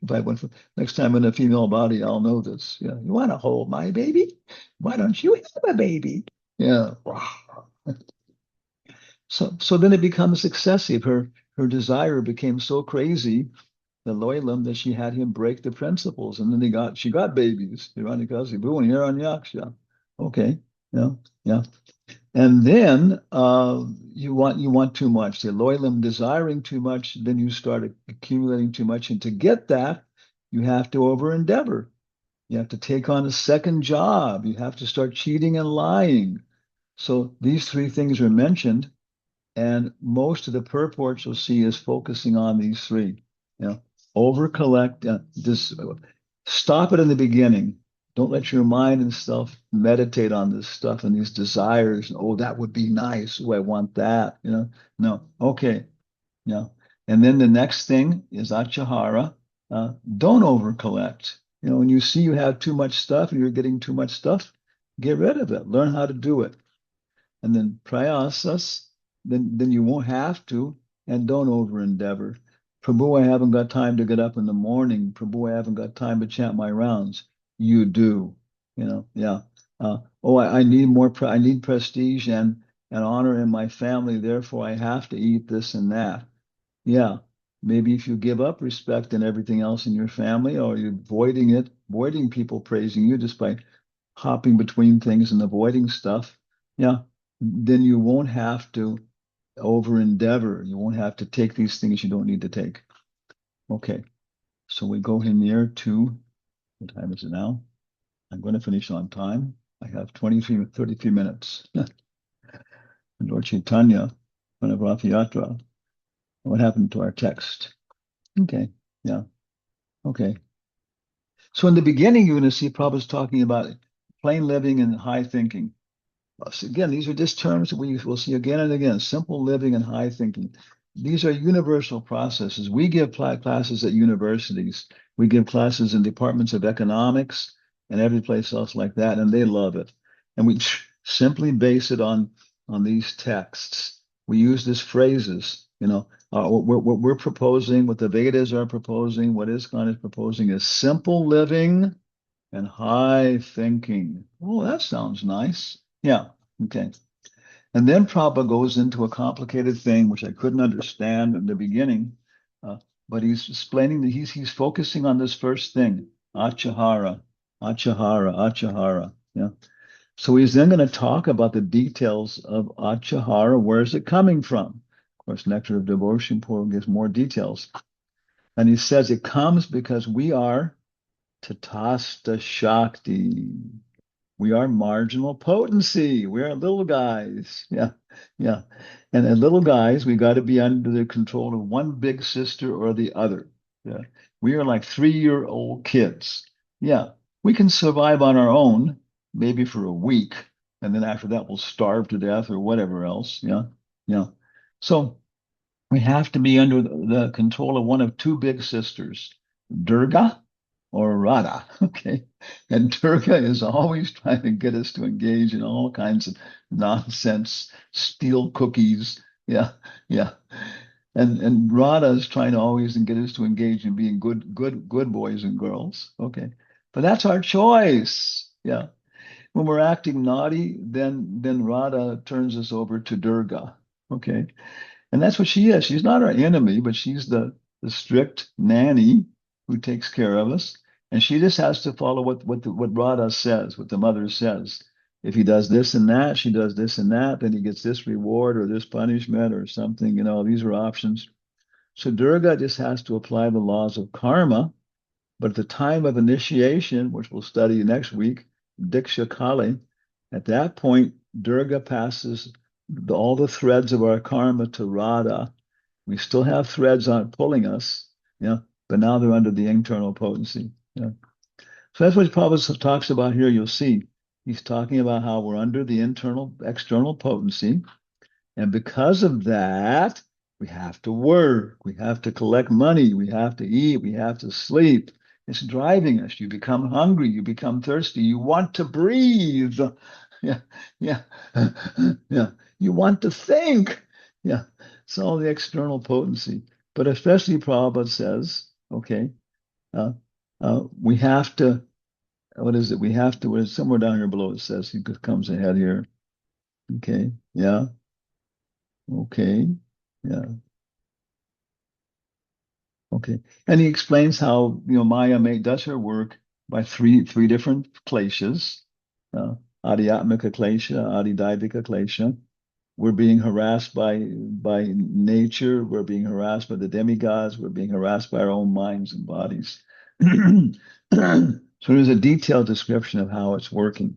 If I went for next time in a female body, I'll know this. Yeah. You want to hold my baby? Why don't you have a baby? Yeah. So then it becomes excessive. Her desire became so crazy, the loilam, that she had him break the principles, and then she got babies. Okay, yeah, yeah. And then you want too much. The loilam desiring too much, then you start accumulating too much, and to get that, you have to over endeavor. You have to take on a second job. You have to start cheating and lying. So these 3 things are mentioned. And most of the purports you'll see is focusing on these 3. Over collect, stop it in the beginning. Don't let your mind and stuff meditate on this stuff and these desires. Oh, that would be nice. Oh, I want that. No. Okay. Yeah. And then the next thing is achahara. Don't over collect. When you see you have too much stuff and you're getting too much stuff, get rid of it. Learn how to do it. And then prayasas, then you won't have to, and don't over endeavor. Prabhu, I haven't got time to get up in the morning. Prabhu, I haven't got time to chant my rounds. You do, yeah. Oh, I need more, I need prestige and honor in my family. Therefore, I have to eat this and that. Yeah. Maybe if you give up respect and everything else in your family, or you're avoiding it, avoiding people praising you just by hopping between things and avoiding stuff, yeah, then you won't have to over endeavor. You won't have to take these things you don't need to take. Okay, so we go in here to, what time is it now? I'm going to finish on time. I have 33 minutes. Lord Chaitanya, on of Rath Yatra. What happened to our text? Okay, yeah, okay. So in the beginning, you're going to see Prabhupada's talking about plain living and high thinking. Again, these are just terms that we will see again and again. Simple living and high thinking. These are universal processes. We give classes at universities. We give classes in departments of economics and every place else like that, and they love it. And we simply base it on these texts. We use these phrases. What we're proposing, what the Vedas are proposing, what ISKCON is proposing is simple living and high thinking. Oh, that sounds nice. Yeah. Okay. And then Prabhupada goes into a complicated thing, which I couldn't understand in the beginning, uh, but he's explaining that he's focusing on this first thing, achahara, achahara, achahara. Yeah. So he's then going to talk about the details of achahara. Where is it coming from? Of course, Nectar of Devotion gives more details. And he says it comes because we are Tatasta Shakti. We are marginal potency. We are little guys. Yeah, yeah. And as little guys, we got to be under the control of one big sister or the other. Yeah. We are like 3-year-old kids. Yeah. We can survive on our own, maybe for a week. And then after that, we'll starve to death or whatever else. Yeah. Yeah. So we have to be under the control of one of two big sisters, Durga or Radha. Okay. And Durga is always trying to get us to engage in all kinds of nonsense, steal cookies. Yeah. Yeah. And Radha is trying to always get us to engage in being good boys and girls. Okay. But that's our choice. Yeah. When we're acting naughty, then Radha turns us over to Durga. Okay. And that's what she is. She's not our enemy, but she's the strict nanny who takes care of us. And she just has to follow what Radha says, what the mother says. If he does this and that, she does this and that, then he gets this reward or this punishment or something. These are options. So Durga just has to apply the laws of karma. But at the time of initiation, which we'll study next week, Diksha Kali, at that point, Durga passes all the threads of our karma to Radha. We still have threads on pulling us, yeah, but now they're under the internal potency. Yeah. So that's what Prabhupada talks about here. You'll see he's talking about how we're under the external potency. And because of that, we have to work, we have to collect money, we have to eat, we have to sleep. It's driving us. You become hungry, you become thirsty, you want to breathe. Yeah, yeah, yeah. You want to think. Yeah. It's all the external potency. But especially Prabhupada says, okay, uh, we have to, what is it? We have to, somewhere down here below it says, he comes ahead here. Okay, yeah. Okay. Yeah. Okay. And he explains how, Maya does her work by three different kleshas, uh, Adhyatmika klesha, Adidaivika klesha. We're being harassed by nature. We're being harassed by the demigods. We're being harassed by our own minds and bodies. So there's a detailed description of how it's working,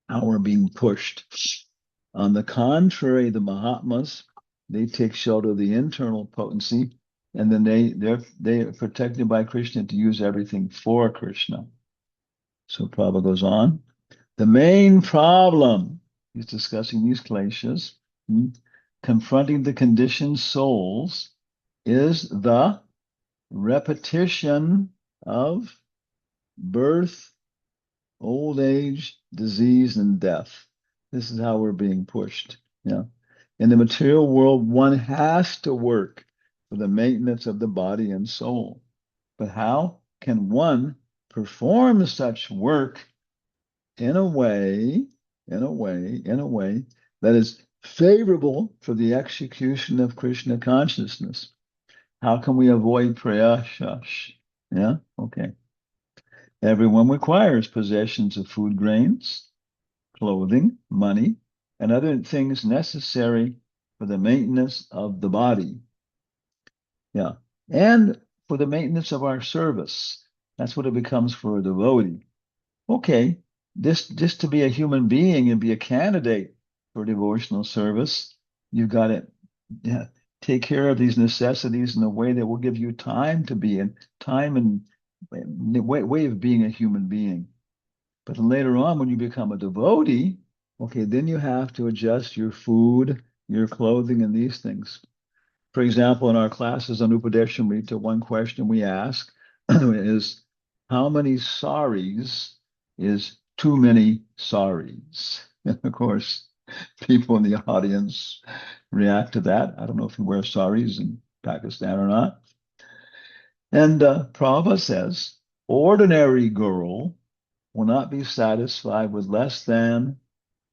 how we're being pushed. On the contrary, the Mahatmas, they take shelter of the internal potency, and then they are protected by Krishna to use everything for Krishna. So Prabhupada goes on. The main problem, he's discussing these kleshas, confronting the conditioned souls, is the repetition of birth, old age, disease, and death. This is how we're being pushed. Yeah. In the material world, one has to work. for the maintenance of the body and soul. But how can one perform such work in a way that is favorable for the execution of Krishna consciousness? How can we avoid prayashash? Yeah, okay. Everyone requires possessions of food grains, clothing, money, and other things necessary for the maintenance of the body. Yeah. And for the maintenance of our service. That's what it becomes for a devotee. Okay, this just to be a human being and be a candidate for devotional service, you've got to, yeah, take care of these necessities in a way that will give you time to be in time and way of being a human being. But then later on, when you become a devotee, okay, then you have to adjust your food, your clothing, and these things. For example, in our classes on Upadeshamrita, one question we ask is, how many saris is too many saris? And of course, people in the audience react to that. I don't know if you wear saris in Pakistan or not. And Prabhupada says, ordinary girl will not be satisfied with less than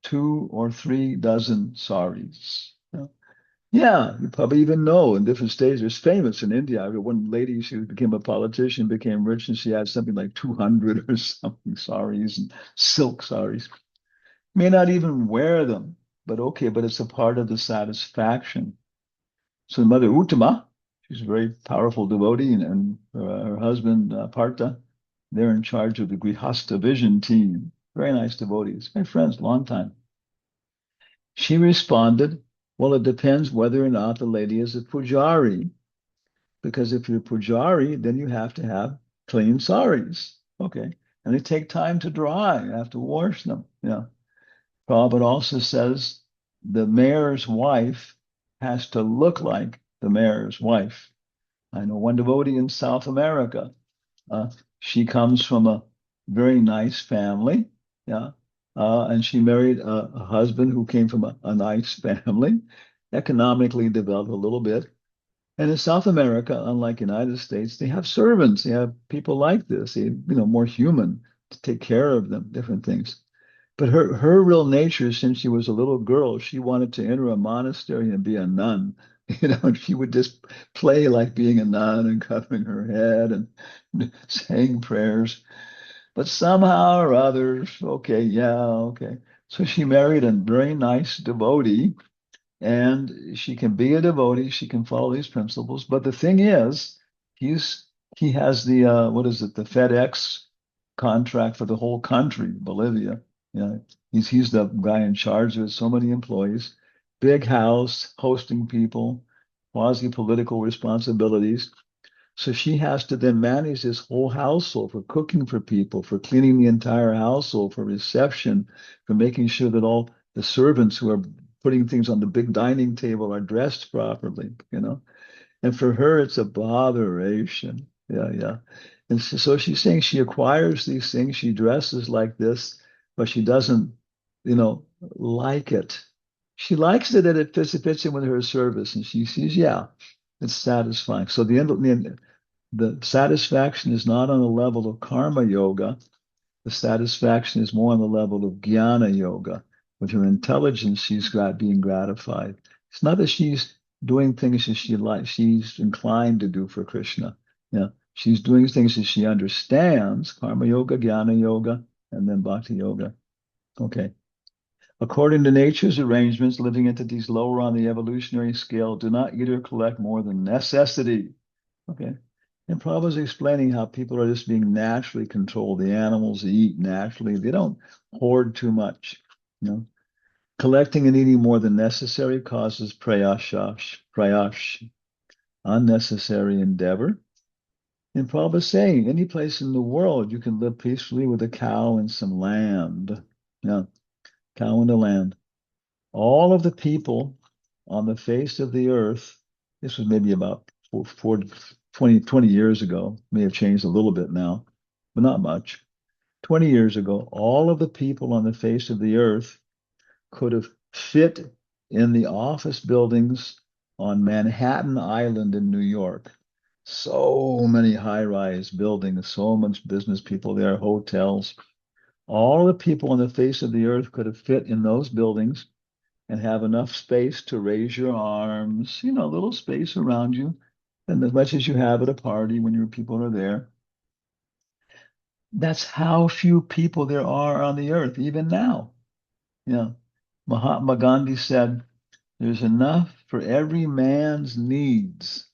2 or 3 dozen saris. Yeah, you probably even know in different states. It's famous in India. One lady, she became a politician, became rich, and she had something like 200 or something saris and silk saris. May not even wear them, but okay, but it's a part of the satisfaction. So Mother Uttama, she's a very powerful devotee, and her husband Partha, they're in charge of the Grihastha Vision team. Very nice devotees, my friends, long time. She responded, well, it depends whether or not the lady is a pujari, because if you're a pujari, then you have to have clean saris. Okay. And they take time to dry. You have to wash them. Yeah. Prabhupada also says the mayor's wife has to look like the mayor's wife. I know one devotee in South America. Uh, she comes from a very nice family. Yeah. And she married a husband who came from a nice family, economically developed a little bit. And in South America, unlike United States, they have servants. They have people like this. They, more human to take care of them, different things. But her real nature, since she was a little girl, she wanted to enter a monastery and be a nun. And she would just play like being a nun and covering her head and saying prayers. But somehow or other, okay, yeah, okay. So she married a very nice devotee, and she can be a devotee. She can follow these principles. But the thing is, he's he has the what is it, the FedEx contract for the whole country, Bolivia. Yeah, he's the guy in charge of so many employees, big house, hosting people, quasi political responsibilities. So she has to then manage this whole household for cooking for people, for cleaning the entire household, for reception, for making sure that all the servants who are putting things on the big dining table are dressed properly. And for her, it's a botheration. Yeah, yeah. And so she's saying she acquires these things, she dresses like this, but she doesn't, like it. She likes it that it fits in with her service, and she sees, yeah, it's satisfying. So the satisfaction is not on the level of karma yoga. The satisfaction is more on the level of jnana yoga. With her intelligence, she's being gratified. It's not that she's doing things that she's inclined to do for Krishna. Yeah, she's doing things that she understands, karma yoga, jnana yoga, and then bhakti yoga. Okay. According to nature's arrangements, living entities lower on the evolutionary scale do not eat or collect more than necessity. Okay. And Prabhupada's explaining how people are just being naturally controlled. The animals eat naturally. They don't hoard too much. Collecting and eating more than necessary causes prayash, unnecessary endeavor. And Prabhupada's saying, any place in the world you can live peacefully with a cow and some land. Yeah, cow and the land. All of the people on the face of the earth, this was maybe about 20 years ago, may have changed a little bit now, but not much. 20 years ago, all of the people on the face of the earth could have fit in the office buildings on Manhattan Island in New York. So many high-rise buildings, so much business people there, hotels. All the people on the face of the earth could have fit in those buildings and have enough space to raise your arms, a little space around you, and as much as you have at a party when your people are there. That's how few people there are on the earth, even now. Mahatma Gandhi said, there's enough for every man's needs,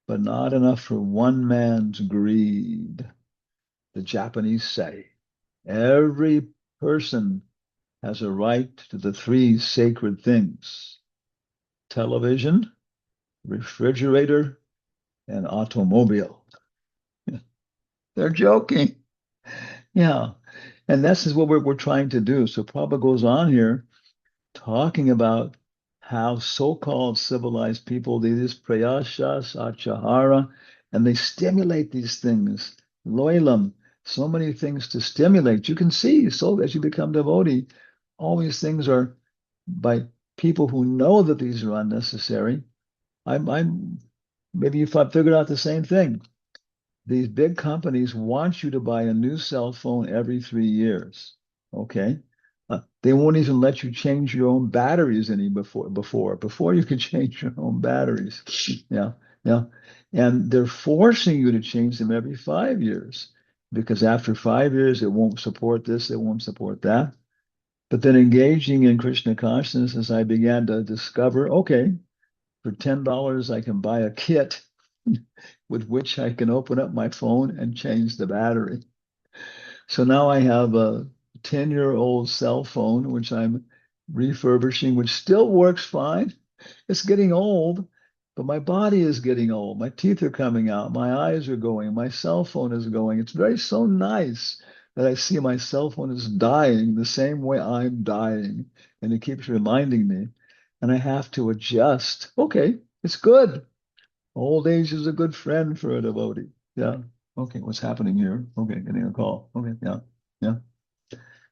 but not enough for one man's greed. The Japanese say, every person has a right to the three sacred things: television, refrigerator, and automobile. They're joking. Yeah. And this is what we're trying to do. So Prabhupada goes on here talking about how so-called civilized people, they use prayasas, achahara, and they stimulate these things. Loilam, so many things to stimulate. You can see, so as you become devotee, all these things are by people who know that these are unnecessary. I'm maybe you've figured out the same thing. These big companies want you to buy a new cell phone every 3 years. Okay. They won't even let you change your own batteries any before you can change your own batteries. Yeah, yeah. And they're forcing you to change them every 5 years because after 5 years, it won't support this, it won't support that. But then engaging in Krishna consciousness, I began to discover, okay, for $10, I can buy a kit with which I can open up my phone and change the battery. So now I have a 10-year-old cell phone, which I'm refurbishing, which still works fine. It's getting old, but my body is getting old. My teeth are coming out. My eyes are going. My cell phone is going. It's very so nice that I see my cell phone is dying the same way I'm dying. And it keeps reminding me. And I have to adjust. Okay, it's good. Old age is a good friend for a devotee. Yeah. Okay, what's happening here? Okay, getting a call. Okay, yeah, yeah.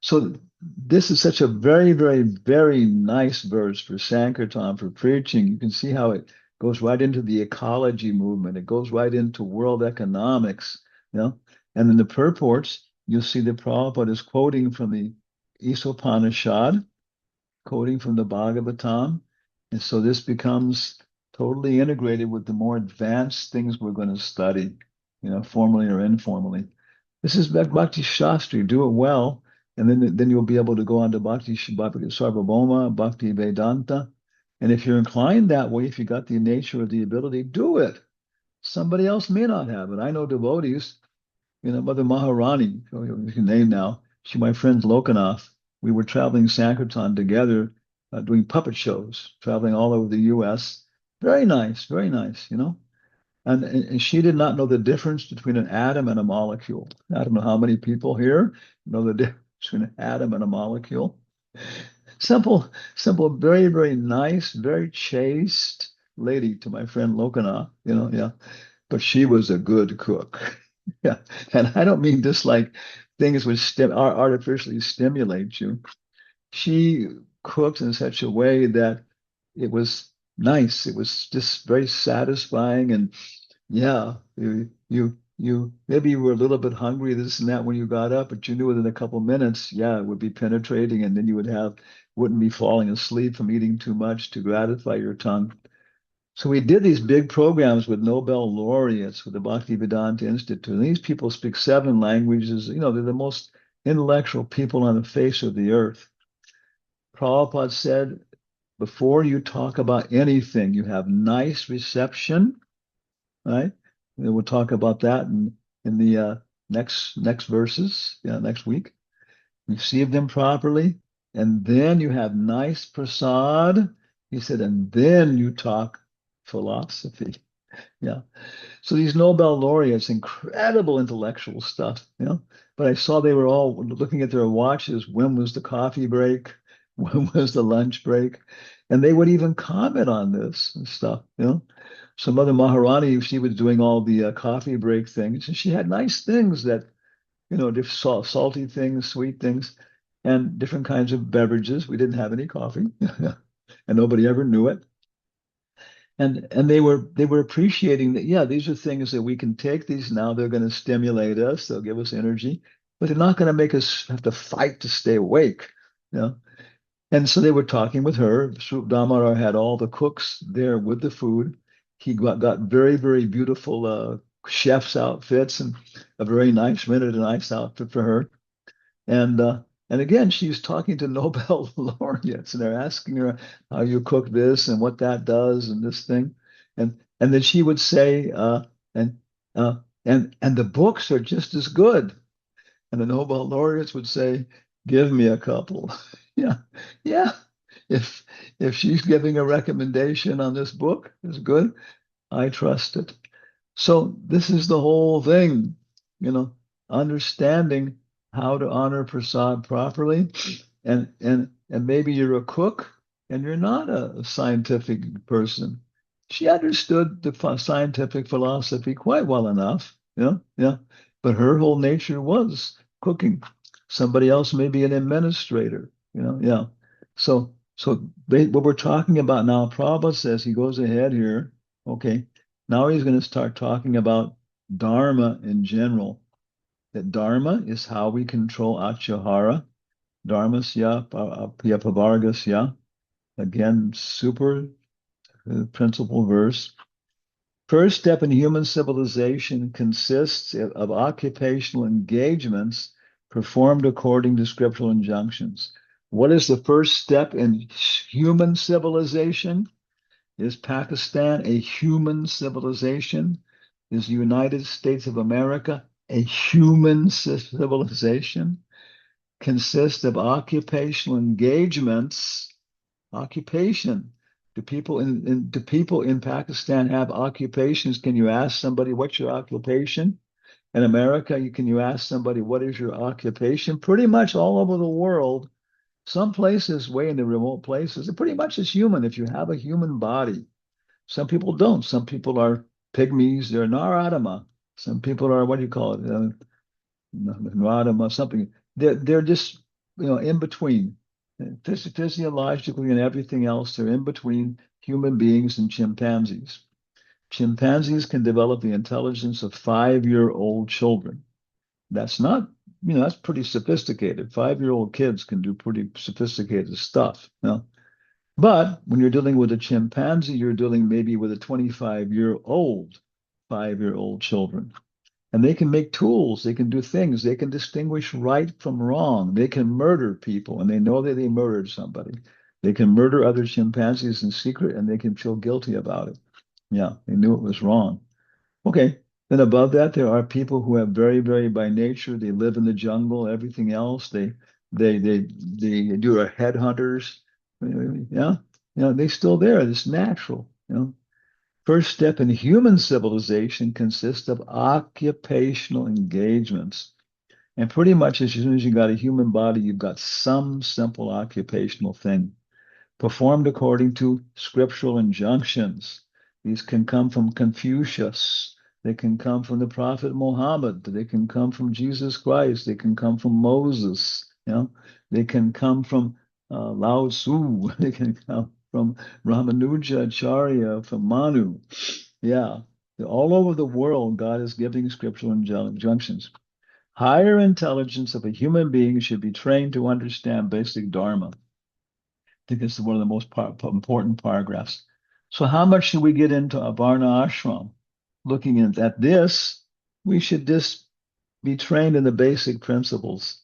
So this is such a very, very, very nice verse for Sankirtan, for preaching. You can see how it goes right into the ecology movement. It goes right into world economics, you know. And in the purports, you'll see that Prabhupada is quoting from the Isopanishad, quoting from the Bhagavatam. And so this becomes totally integrated with the more advanced things we're going to study, formally or informally. This is Bhakti Shastri. Do it well, and then you'll be able to go on to Bhakti Sarvabhauma, Bhakti Vedanta. And if you're inclined that way, if you got the nature or the ability, do it. Somebody else may not have it. I know devotees, Mother Maharani, you can name now. My friend Lokanath. We were traveling Sankirtan together, doing puppet shows, traveling all over the U.S. Very nice. And she did not know the difference between an atom and a molecule. I don't know how many people here know the difference between an atom and a molecule. Simple, simple, very, very nice, very chaste lady to my friend Lokanath, yeah. But she was a good cook. Yeah. And I don't mean just like things which artificially stimulate you. She cooked in such a way that it was nice. It was just very satisfying. And yeah, you maybe you were a little bit hungry, this and that when you got up, but you knew within a couple minutes, yeah, it would be penetrating, and then you wouldn't be falling asleep from eating too much to gratify your tongue. So we did these big programs with Nobel laureates with the Bhaktivedanta Institute. And these people speak 7 languages. They're the most intellectual people on the face of the earth. Prabhupada said, before you talk about anything, you have nice reception, right? And we'll talk about that in the next verses, next week. Receive them properly, and then you have nice prasad. He said, and then you talk philosophy. Yeah. So these Nobel laureates, incredible intellectual stuff, But I saw they were all looking at their watches. When was the coffee break? When was the lunch break? And they would even comment on this and stuff. So Mother Maharani, she was doing all the coffee break things, and she had nice things that, different salty things, sweet things, and different kinds of beverages. We didn't have any coffee, and nobody ever knew it. And they were appreciating that, yeah, these are things that we can take these now. They're going to stimulate us, they'll give us energy, but they're not going to make us have to fight to stay awake. You know? And so they were talking with her. Swarup Damodar had all the cooks there with the food. He got very, very beautiful chef's outfits and a very nice, rented a nice outfit for her. And uh, and again, she's talking to Nobel laureates, and they're asking her how you cook this and what that does and this thing, and then she would say, and and the books are just as good. And the Nobel laureates would say, "Give me a couple." Yeah, yeah. If if she's giving a recommendation on this book is good, I trust it. So this is the whole thing, you know, understanding how to honor prasad properly. And maybe you're a cook and you're not a scientific person. She understood the scientific philosophy quite well enough, yeah. But her whole nature was cooking. Somebody else may be an administrator, yeah. So what we're talking about now, Prabhupada says he goes ahead here. Okay, now he's going to start talking about Dharma in general. That Dharma is how we control Achyahara. Dharmasya, Pavargasya. Again, super principal verse. First step in human civilization consists of occupational engagements performed according to scriptural injunctions. What is the first step in human civilization? Is Pakistan a human civilization? Is the United States of America a human civilization? Consists of occupational engagements. Occupation. Do people in Pakistan have occupations? Can you ask somebody what's your occupation? In America, can you ask somebody what is your occupation? Pretty much all over the world, some places, way in the remote places, it pretty much is human if you have a human body. Some people don't. Some people are pygmies. They're Naradama. Some people are, what do you call it? Naradama, something. They're just, in between. Physiologically and everything else, they're in between human beings and chimpanzees. Chimpanzees can develop the intelligence of 5-year-old children. That's not, that's pretty sophisticated. 5-year-old kids can do pretty sophisticated stuff. But when you're dealing with a chimpanzee, you're dealing maybe with a 25-year-old, 5-year-old children. And they can make tools, they can do things, they can distinguish right from wrong. They can murder people, and they know that they murdered somebody. They can murder other chimpanzees in secret, and they can feel guilty about it. Yeah, they knew it was wrong. Okay. Then above that, there are people who have very, very by nature, they live in the jungle, everything else. They do are headhunters. Yeah. They're still there. It's natural. First step in human civilization consists of occupational engagements. And pretty much as soon as you got a human body, you've got some simple occupational thing performed according to scriptural injunctions. These can come from Confucius. They can come from the Prophet Muhammad. They can come from Jesus Christ. They can come from Moses. They can come from Lao Tzu. They can come from Ramanuja Acharya, from Manu. Yeah. All over the world, God is giving scriptural injunctions. Higher intelligence of a human being should be trained to understand basic Dharma. Think this is one of the most important paragraphs. So how much should we get into a Varna ashram? Looking at this, we should just be trained in the basic principles.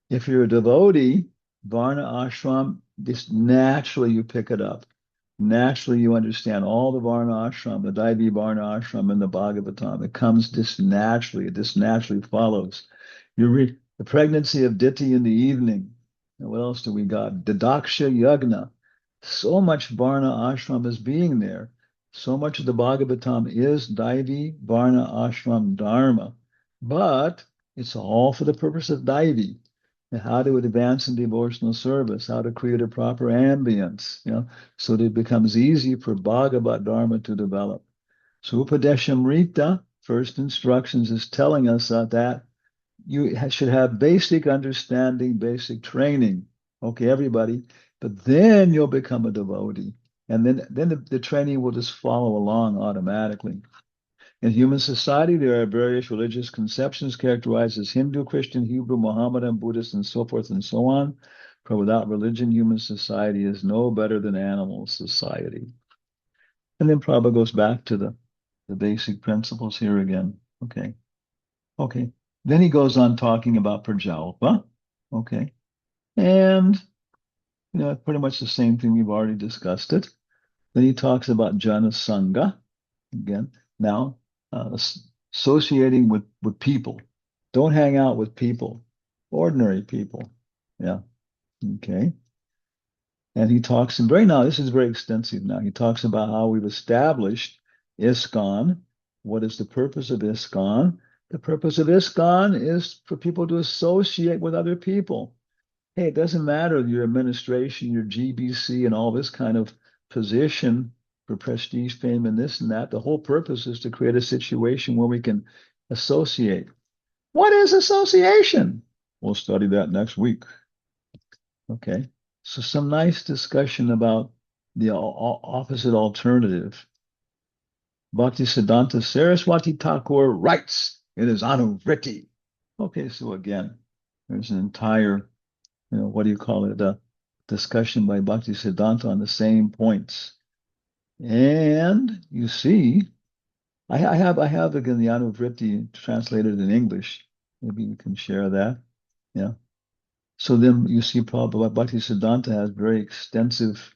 If you're a devotee, Varna ashram, just naturally you pick it up. Naturally you understand all the Varna ashram, the Daivi Varna ashram and the Bhagavatam. It comes just naturally. It just naturally follows. You read the pregnancy of Diti in the evening. And what else do we got? Didaksha Yagna. So much Varna ashram is being there. So much of the Bhagavatam is Daivi Varna ashram dharma. But it's all for the purpose of Daivi. And how to advance in devotional service, how to create a proper ambience, so that it becomes easy for Bhagavat Dharma to develop. So Upadeshamrita, first instructions, is telling us that you should have basic understanding, basic training. Okay, everybody. But then you'll become a devotee. And then the training will just follow along automatically. In human society, there are various religious conceptions characterized as Hindu, Christian, Hebrew, Mohammedan, Buddhist, and so forth and so on. For without religion, human society is no better than animal society. And then Prabhupada goes back to the basic principles here again. Okay. Okay. Then he goes on talking about Prajalpa. Okay. And, pretty much the same thing. We've already discussed it. Then he talks about Jana Sangha. Again, now associating with people. Don't hang out with people, ordinary people. Yeah. Okay. And he talks, and this is very extensive now. He talks about how we've established ISKCON. What is the purpose of ISKCON? The purpose of ISKCON is for people to associate with other people. Hey, it doesn't matter your administration, your GBC, and all this kind of position for prestige, fame, and this and that. The whole purpose is to create a situation where we can associate. What is association? We'll study that next week. Okay. So some nice discussion about the opposite alternative. Bhaktisiddhanta Saraswati Thakur writes in his Anuvriti. Okay, so again, there's an entire, what do you call it, a discussion by Bhaktisiddhanta on the same points. And you see, I have again the Anuvriti translated in English. Maybe we can share that. Yeah. So then you see Prabhupada Bhaktisiddhanta has very extensive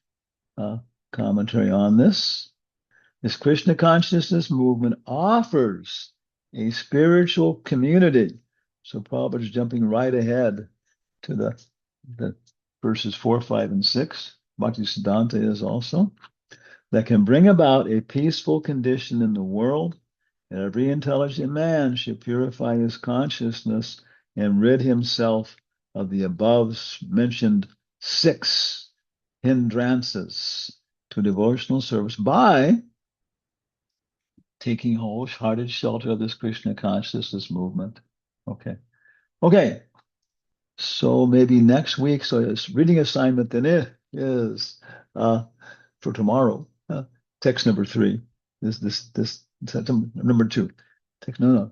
commentary on this. This Krishna consciousness movement offers a spiritual community. So Prabhupada is jumping right ahead to the verses 4, 5, and 6. Bhaktisiddhanta is also that can bring about a peaceful condition in the world. And every intelligent man should purify his consciousness and rid himself of the above mentioned 6 hindrances to devotional service by taking wholehearted shelter of this Krishna consciousness movement. Okay. So maybe next week. So his reading assignment then is for tomorrow. Text number 3. This number 2. Text number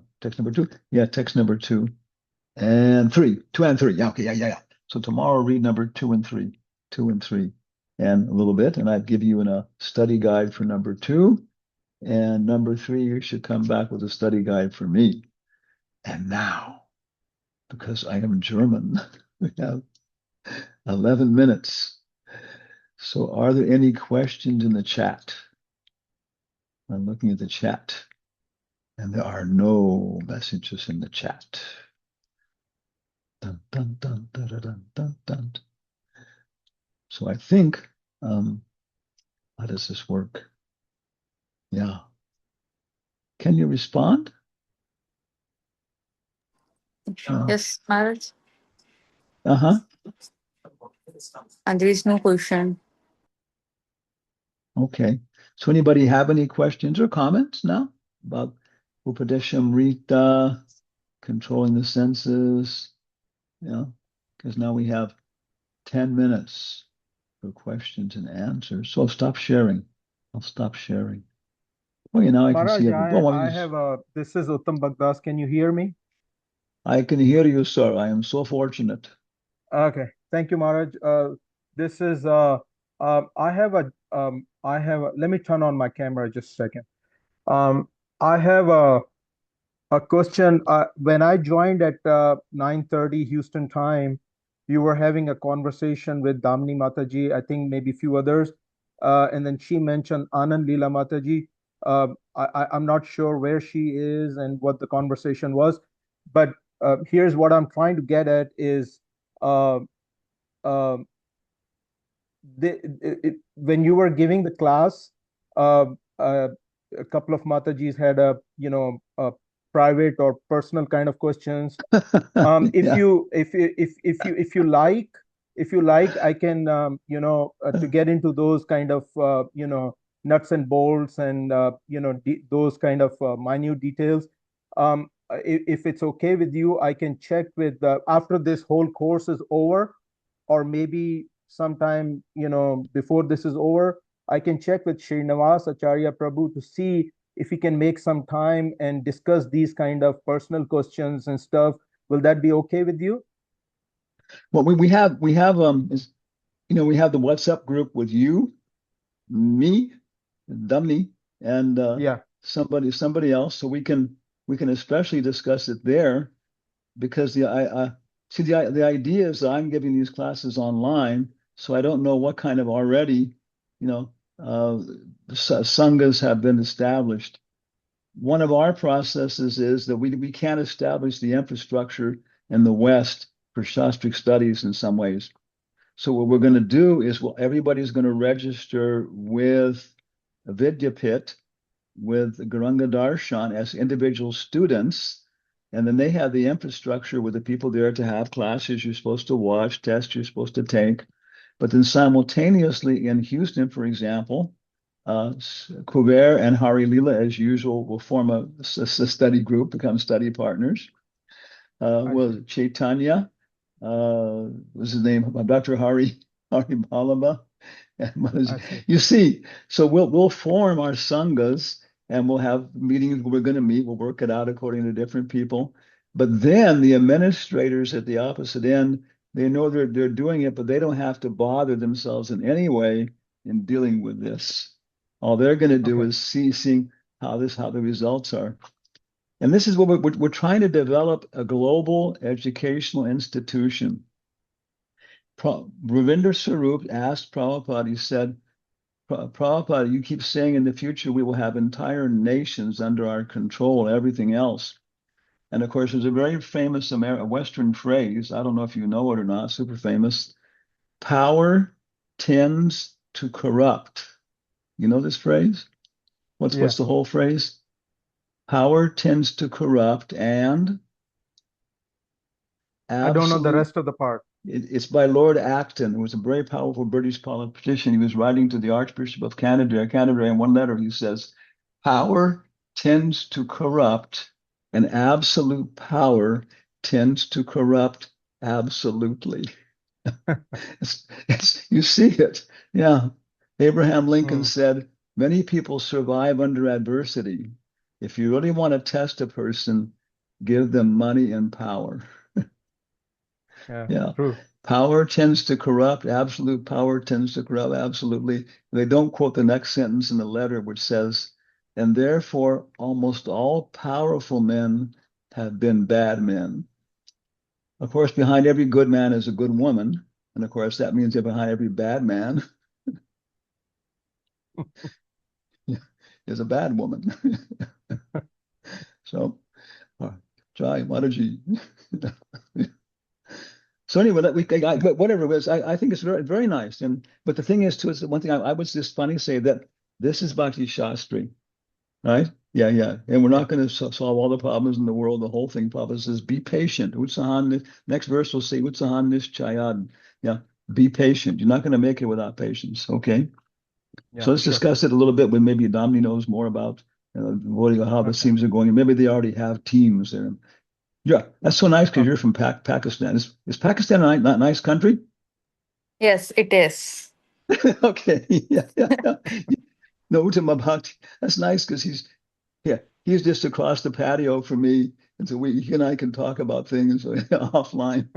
2. Yeah, text number 2 and 3. 2 and 3. Yeah. Okay. Yeah. So tomorrow read number 2 and 3. 2 and 3, and a little bit. And I'd give you a study guide for number 2. And number 3, you should come back with a study guide for me. And now, because I am German, we have 11 minutes. So are there any questions in the chat? I'm looking at the chat, and there are no messages in the chat. Dun, dun, dun, dun, dun, dun, dun. So I think, how does this work? Yeah. Can you respond? Yes, Maharaj. Uh-huh. And there is no question. Okay. So anybody have any questions or comments now about Upadeshamrita, controlling the senses? Because now we have 10 minutes for questions and answers. So I'll stop sharing. Well, now I can Maharaj, see everybody. I have this is Uttam Bagdas. Can you hear me? I can hear you, sir. I am so fortunate. Okay, thank you, Maharaj. This is let me turn on my camera just a second. I have a question. When I joined at 9:30 Houston time, you were having a conversation with Damini Mataji, I think maybe a few others, and then she mentioned Anand Leela Mataji. I'm not sure where she is and what the conversation was, but here's what I'm trying to get at is uh, uh, when you were giving the class, uh, uh, a couple of Matajis had a private or personal kind of questions. If Yeah. you like, I can to get into those kind of nuts and bolts and those kind of minute details. If it's okay with you, I can check with after this whole course is over, or maybe sometime before this is over. I can check with Srinivas Acharya Prabhu to see if he can make some time and discuss these kind of personal questions and stuff. Will that be okay with you? Well, we have we have we have the WhatsApp group with you, me, Dummy, and Yeah, somebody else, so we can especially discuss it there, because I see the idea is that I'm giving these classes online, so I don't know what kind of already, you know, sanghas have been established. One of our processes is that we can't establish the infrastructure in the West for Shastric studies in some ways. So what we're going to do is, well, everybody's going to register with Vidyapit, with Guranga Darshan as individual students, and then they have the infrastructure with the people there to have classes you're supposed to watch, tests you're supposed to take. But then simultaneously in Houston, for example, Kuber and Hari Leela, as usual, will form a study group, become study partners. I Well, see. Chaitanya, what's his name? Dr. Hari Balaba. I see. You see, so we'll form our sanghas, and we'll have meetings where we're going to meet. We'll work it out according to different people. But then the administrators at the opposite end, they know they're doing it, but they don't have to bother themselves in any way in dealing with this. All they're going to do Okay. is seeing how the results are. And this is what we're trying to develop, a global educational institution. Ravinder Sarup asked Prabhupada, he said, Prabhupada, you keep saying in the future we will have entire nations under our control, everything else. And of course, there's a very famous Western phrase, I don't know if you know it or not, super famous: power tends to corrupt. You know this phrase? Yeah. What's the whole phrase? Power tends to corrupt, and I don't know the absolute. rest of the part. It's by Lord Acton, who was a very powerful British politician. He was writing to the Archbishop of Canterbury. In one letter, he says, power tends to corrupt, and absolute power tends to corrupt absolutely. You see it. Yeah. Abraham Lincoln Hmm. said, many people survive under adversity. If you really want to test a person, give them money and power. Yeah, Yeah. true. Power tends to corrupt. Absolute power tends to corrupt absolutely. They don't quote the next sentence in the letter, which says, and therefore almost all powerful men have been bad men. Of course, behind every good man is a good woman. And of course, that means that behind every bad man is a bad woman. So, Jai Mataji. So anyway, whatever it was, I think it's very, very nice. But the thing is, too, is one thing I would just funny say that this is Bhakti Shastri, right? Yeah, yeah. And we're Yeah. not going to solve all the problems in the world. The whole thing, Papa says, be patient. Next verse will say, Utsahan Nischayad. Yeah, be patient. You're not going to make it without patience. Okay. Yeah, So let's sure. discuss it a little bit when maybe Domini knows more about how the Okay. teams are going. Maybe they already have teams there. Yeah, that's so nice because you're Okay. from Pakistan. Is Pakistan a nice country? Yes, it is. Okay, yeah, yeah, yeah. No, Uttama Bhakti. That's nice because he's just across the patio from me, and so he and I can talk about things offline.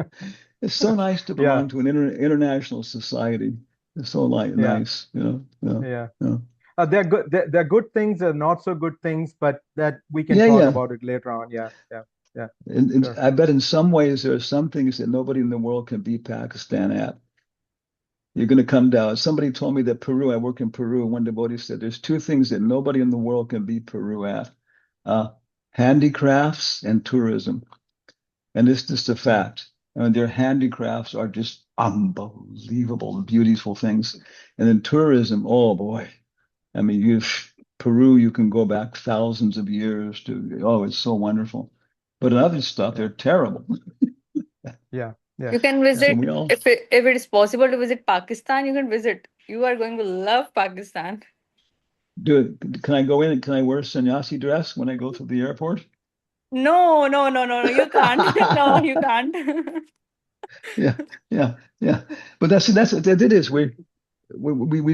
It's so nice to Yeah, belong to an international society. It's so yeah, nice, yeah. yeah. They're good. They're good things and not so good things, but that we can Yeah, talk yeah. about it later on. Yeah, yeah, yeah. And Sure. I bet in some ways there are some things that nobody in the world can beat Pakistan at. You're going to come down. Somebody told me that Peru, I work in Peru, and one devotee said there's two things that nobody in the world can beat Peru at: uh, handicrafts and tourism. And it's just a Mm. fact. I mean, their handicrafts are just unbelievable, beautiful things. And then tourism, oh boy. I mean, Peru, you can go back thousands of years to, oh, it's so wonderful. But in other stuff, Yeah, they're terrible. yeah, yeah, You can yeah. So visit we all if it is possible to visit Pakistan. You can visit. You are going to love Pakistan. do it. Can I go in and can I wear sannyasi dress when I go through the airport? No, no, no, no, no. You can't. No, you can't. Yeah, yeah, yeah. But that's what it is. We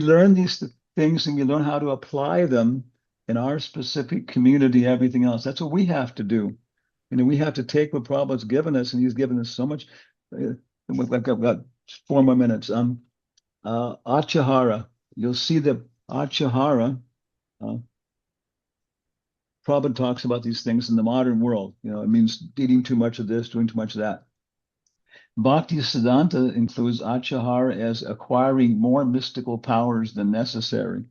learn these. things and we learn how to apply them in our specific community, everything else. That's what we have to do. We have to take what Prabhupada's given us, and he's given us so much. I've got 4 more minutes. Achahara. You'll see that Achahara, Prabhupada talks about these things in the modern world. It means eating too much of this, doing too much of that. Bhakti Siddhanta includes Achahara as acquiring more mystical powers than necessary.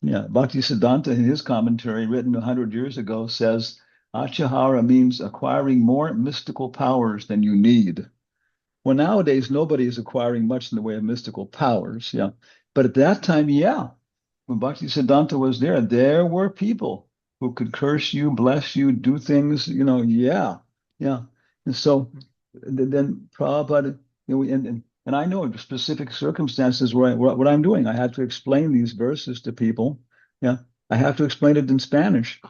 Yeah, Bhakti Siddhanta in his commentary written 100 years ago says Achahara means acquiring more mystical powers than you need. Well, nowadays, nobody is acquiring much in the way of mystical powers. Yeah. But at that time, yeah, when Bhakti Siddhanta was there were people who could curse you, bless you, do things, yeah. And so then Prabhupada, and I know specific circumstances where what I'm doing. I had to explain these verses to people. Yeah. I have to explain it in Spanish.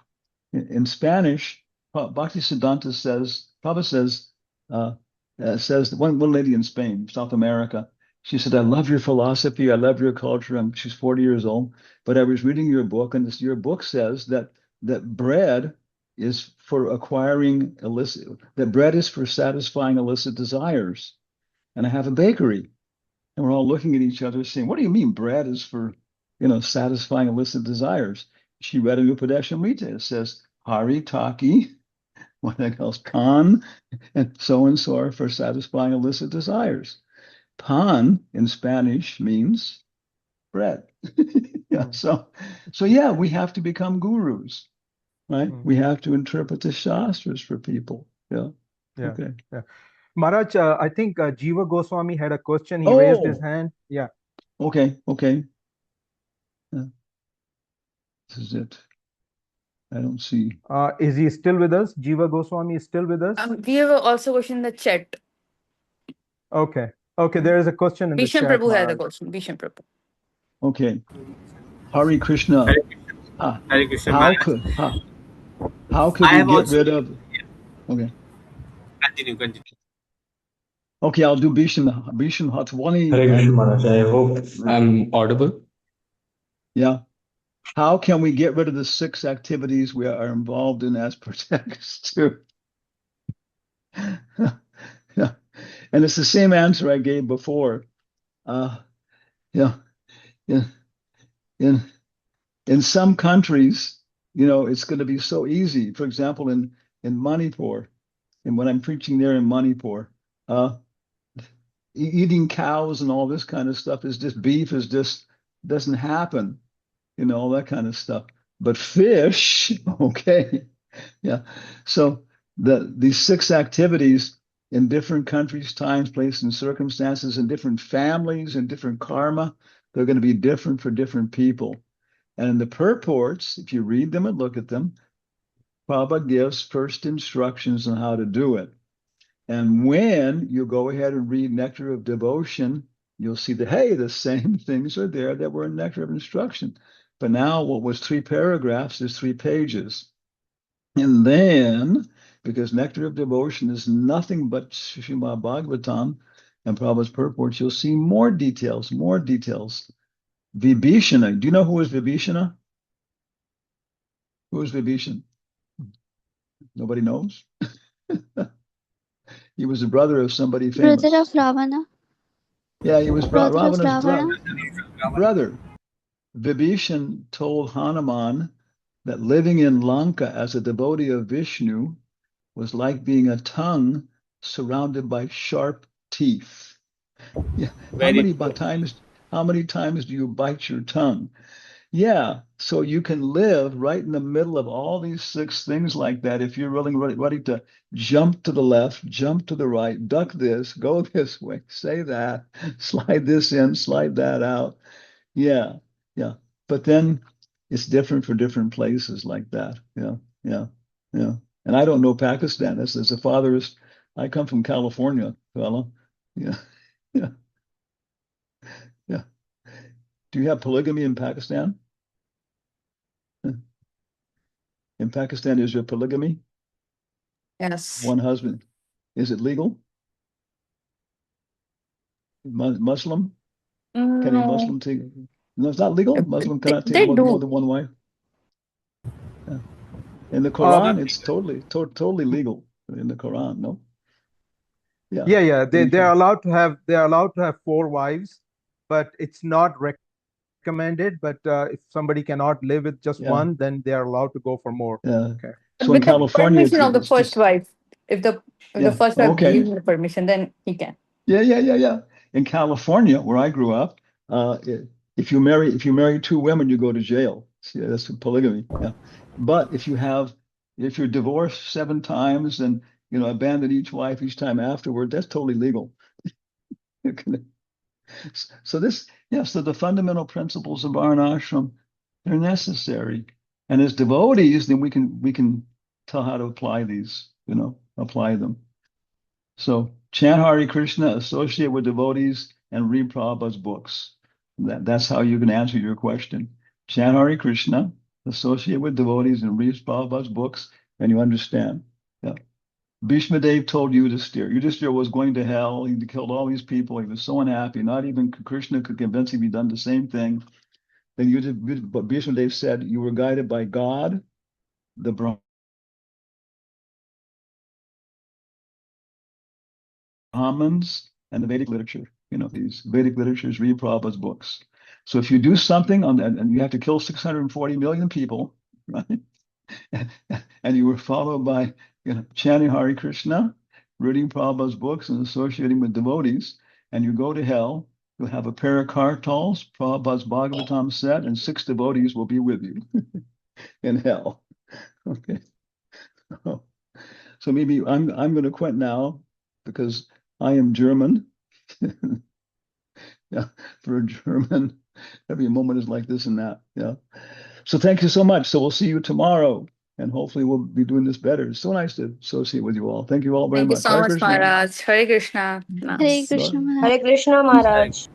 In Spanish, Bhakti Siddhanta says, Prabhupada says one lady in Spain, South America, she said, I love your philosophy, I love your culture. She's 40 years old, but I was reading your book, and your book says that bread is for acquiring illicit, that bread is for satisfying illicit desires. And I have a bakery. And we're all looking at each other saying, what do you mean bread is for, satisfying illicit desires? She read a Upadeshamrita. It says, Hari Taki, what else? Pan, and so are for satisfying illicit desires. Pan in Spanish means bread. Yeah. So yeah, we have to become gurus, right? We have to interpret the Shastras for people. Yeah. Okay. Yeah. Maharaj, I think Jiva Goswami had a question. He raised his hand. Yeah. Okay. Yeah. This is it. I don't see. Is he still with us? Jiva Goswami is still with us? We have also a question in the chat. Okay. There is a question in the Bhisham chat, Prabhu has a Maharaj. question. Bhisham Prabhu. Okay. Hare Krishna. Hare Krishna. How could we get rid of? Okay. Continue. Okay, I'll do Bhisham Hatwani. Hare Krishna Maharaj. I hope I'm audible. Yeah. How can we get rid of the 6 activities we are involved in as per text? Yeah. And it's the same answer I gave before. Yeah. In some countries, it's going to be so easy. For example, in Manipur, and when I'm preaching there in Manipur, eating cows and all this kind of stuff beef is just doesn't happen, all that kind of stuff. But fish, okay, yeah. So these 6 activities in different countries, times, places, and circumstances, in different families and different karma, they're going to be different for different people. And in the purports, if you read them and look at them, Prabhupada gives first instructions on how to do it. And when you go ahead and read Nectar of Devotion, you'll see that, hey, the same things are there that were in Nectar of Instruction. But now what was 3 paragraphs is 3 pages. And then, because Nectar of Devotion is nothing but Srimad Bhagavatam and Prabhupada's purports, you'll see more details. Vibhishana. Do you know who was Vibhishana? Who was Vibhishana? Nobody knows? He was the brother of somebody famous. Brother of Ravana. Yeah, he was Ravana's Ravana. brother. Vibhishan told Hanuman that living in Lanka as a devotee of Vishnu was like being a tongue surrounded by sharp teeth. Yeah. How many times do you bite your tongue? Yeah. So you can live right in the middle of all these 6 things like that if you're really ready to jump to the left, jump to the right, duck this, go this way, say that, slide this in, slide that out. Yeah. But then it's different for different places like that. Yeah. And I don't know Pakistan. As a fatherist, I come from California, fellow. Yeah. Do you have polygamy in Pakistan? In Pakistan, is there polygamy? Yes. One husband. Is it legal? Muslim? Can a No. Muslim take? No, it's not legal. Muslim cannot take They more do. than one wife. Yeah. In the Uh, Quran, it's totally legal in the Quran. No. Yeah. yeah. You They are can. allowed to have 4 wives, but it's not recommended. But if somebody cannot live with just Yeah. one, then they are allowed to go for more. Yeah. Okay. So in With the California, permission of the it's first just wife. If the yeah. first wife Okay. gives him the permission, then he can. Yeah. In California, where I grew up, if you marry 2 women, you go to jail. See, that's polygamy. Yeah. But if you're divorced 7 times and abandon each wife each time afterward, that's totally legal. So the fundamental principles of Varna Ashram, they're necessary. And as devotees, then we can tell how to apply these, apply them. So chant Hare Krishna, associate with devotees, and read Prabhupada's books. That's how you can answer your question. Chant Hare Krishna, associate with devotees, and read Prabhupada's books, and you understand. Yeah. Bhishma Dev told Yudhisthira. Yudhisthira was going to hell. He killed all these people. He was so unhappy. Not even Krishna could convince him he'd done the same thing. Then Bhishma Dev said, you were guided by God, the Brahmins, and the Vedic literature. These Vedic literatures, read Prabhupada's books. So if you do something on that, and you have to kill 640 million people, right? And you were followed by chanting Hare Krishna, reading Prabhupada's books, and associating with devotees, and you go to hell, you'll have a pair of kartals, Prabhupada's Bhagavatam set, and 6 devotees will be with you in hell. Okay. So maybe I'm going to quit now because I am German. Yeah, for a German, every moment is like this and that. Yeah. So thank you so much. So we'll see you tomorrow, and hopefully we'll be doing this better. It's so nice to associate with you all. Thank you all very Thank you much. so Hare much, Krishna. Maharaj. Hare Krishna. Hare Bye. Krishna Maharaj. Hare Krishna Maharaj.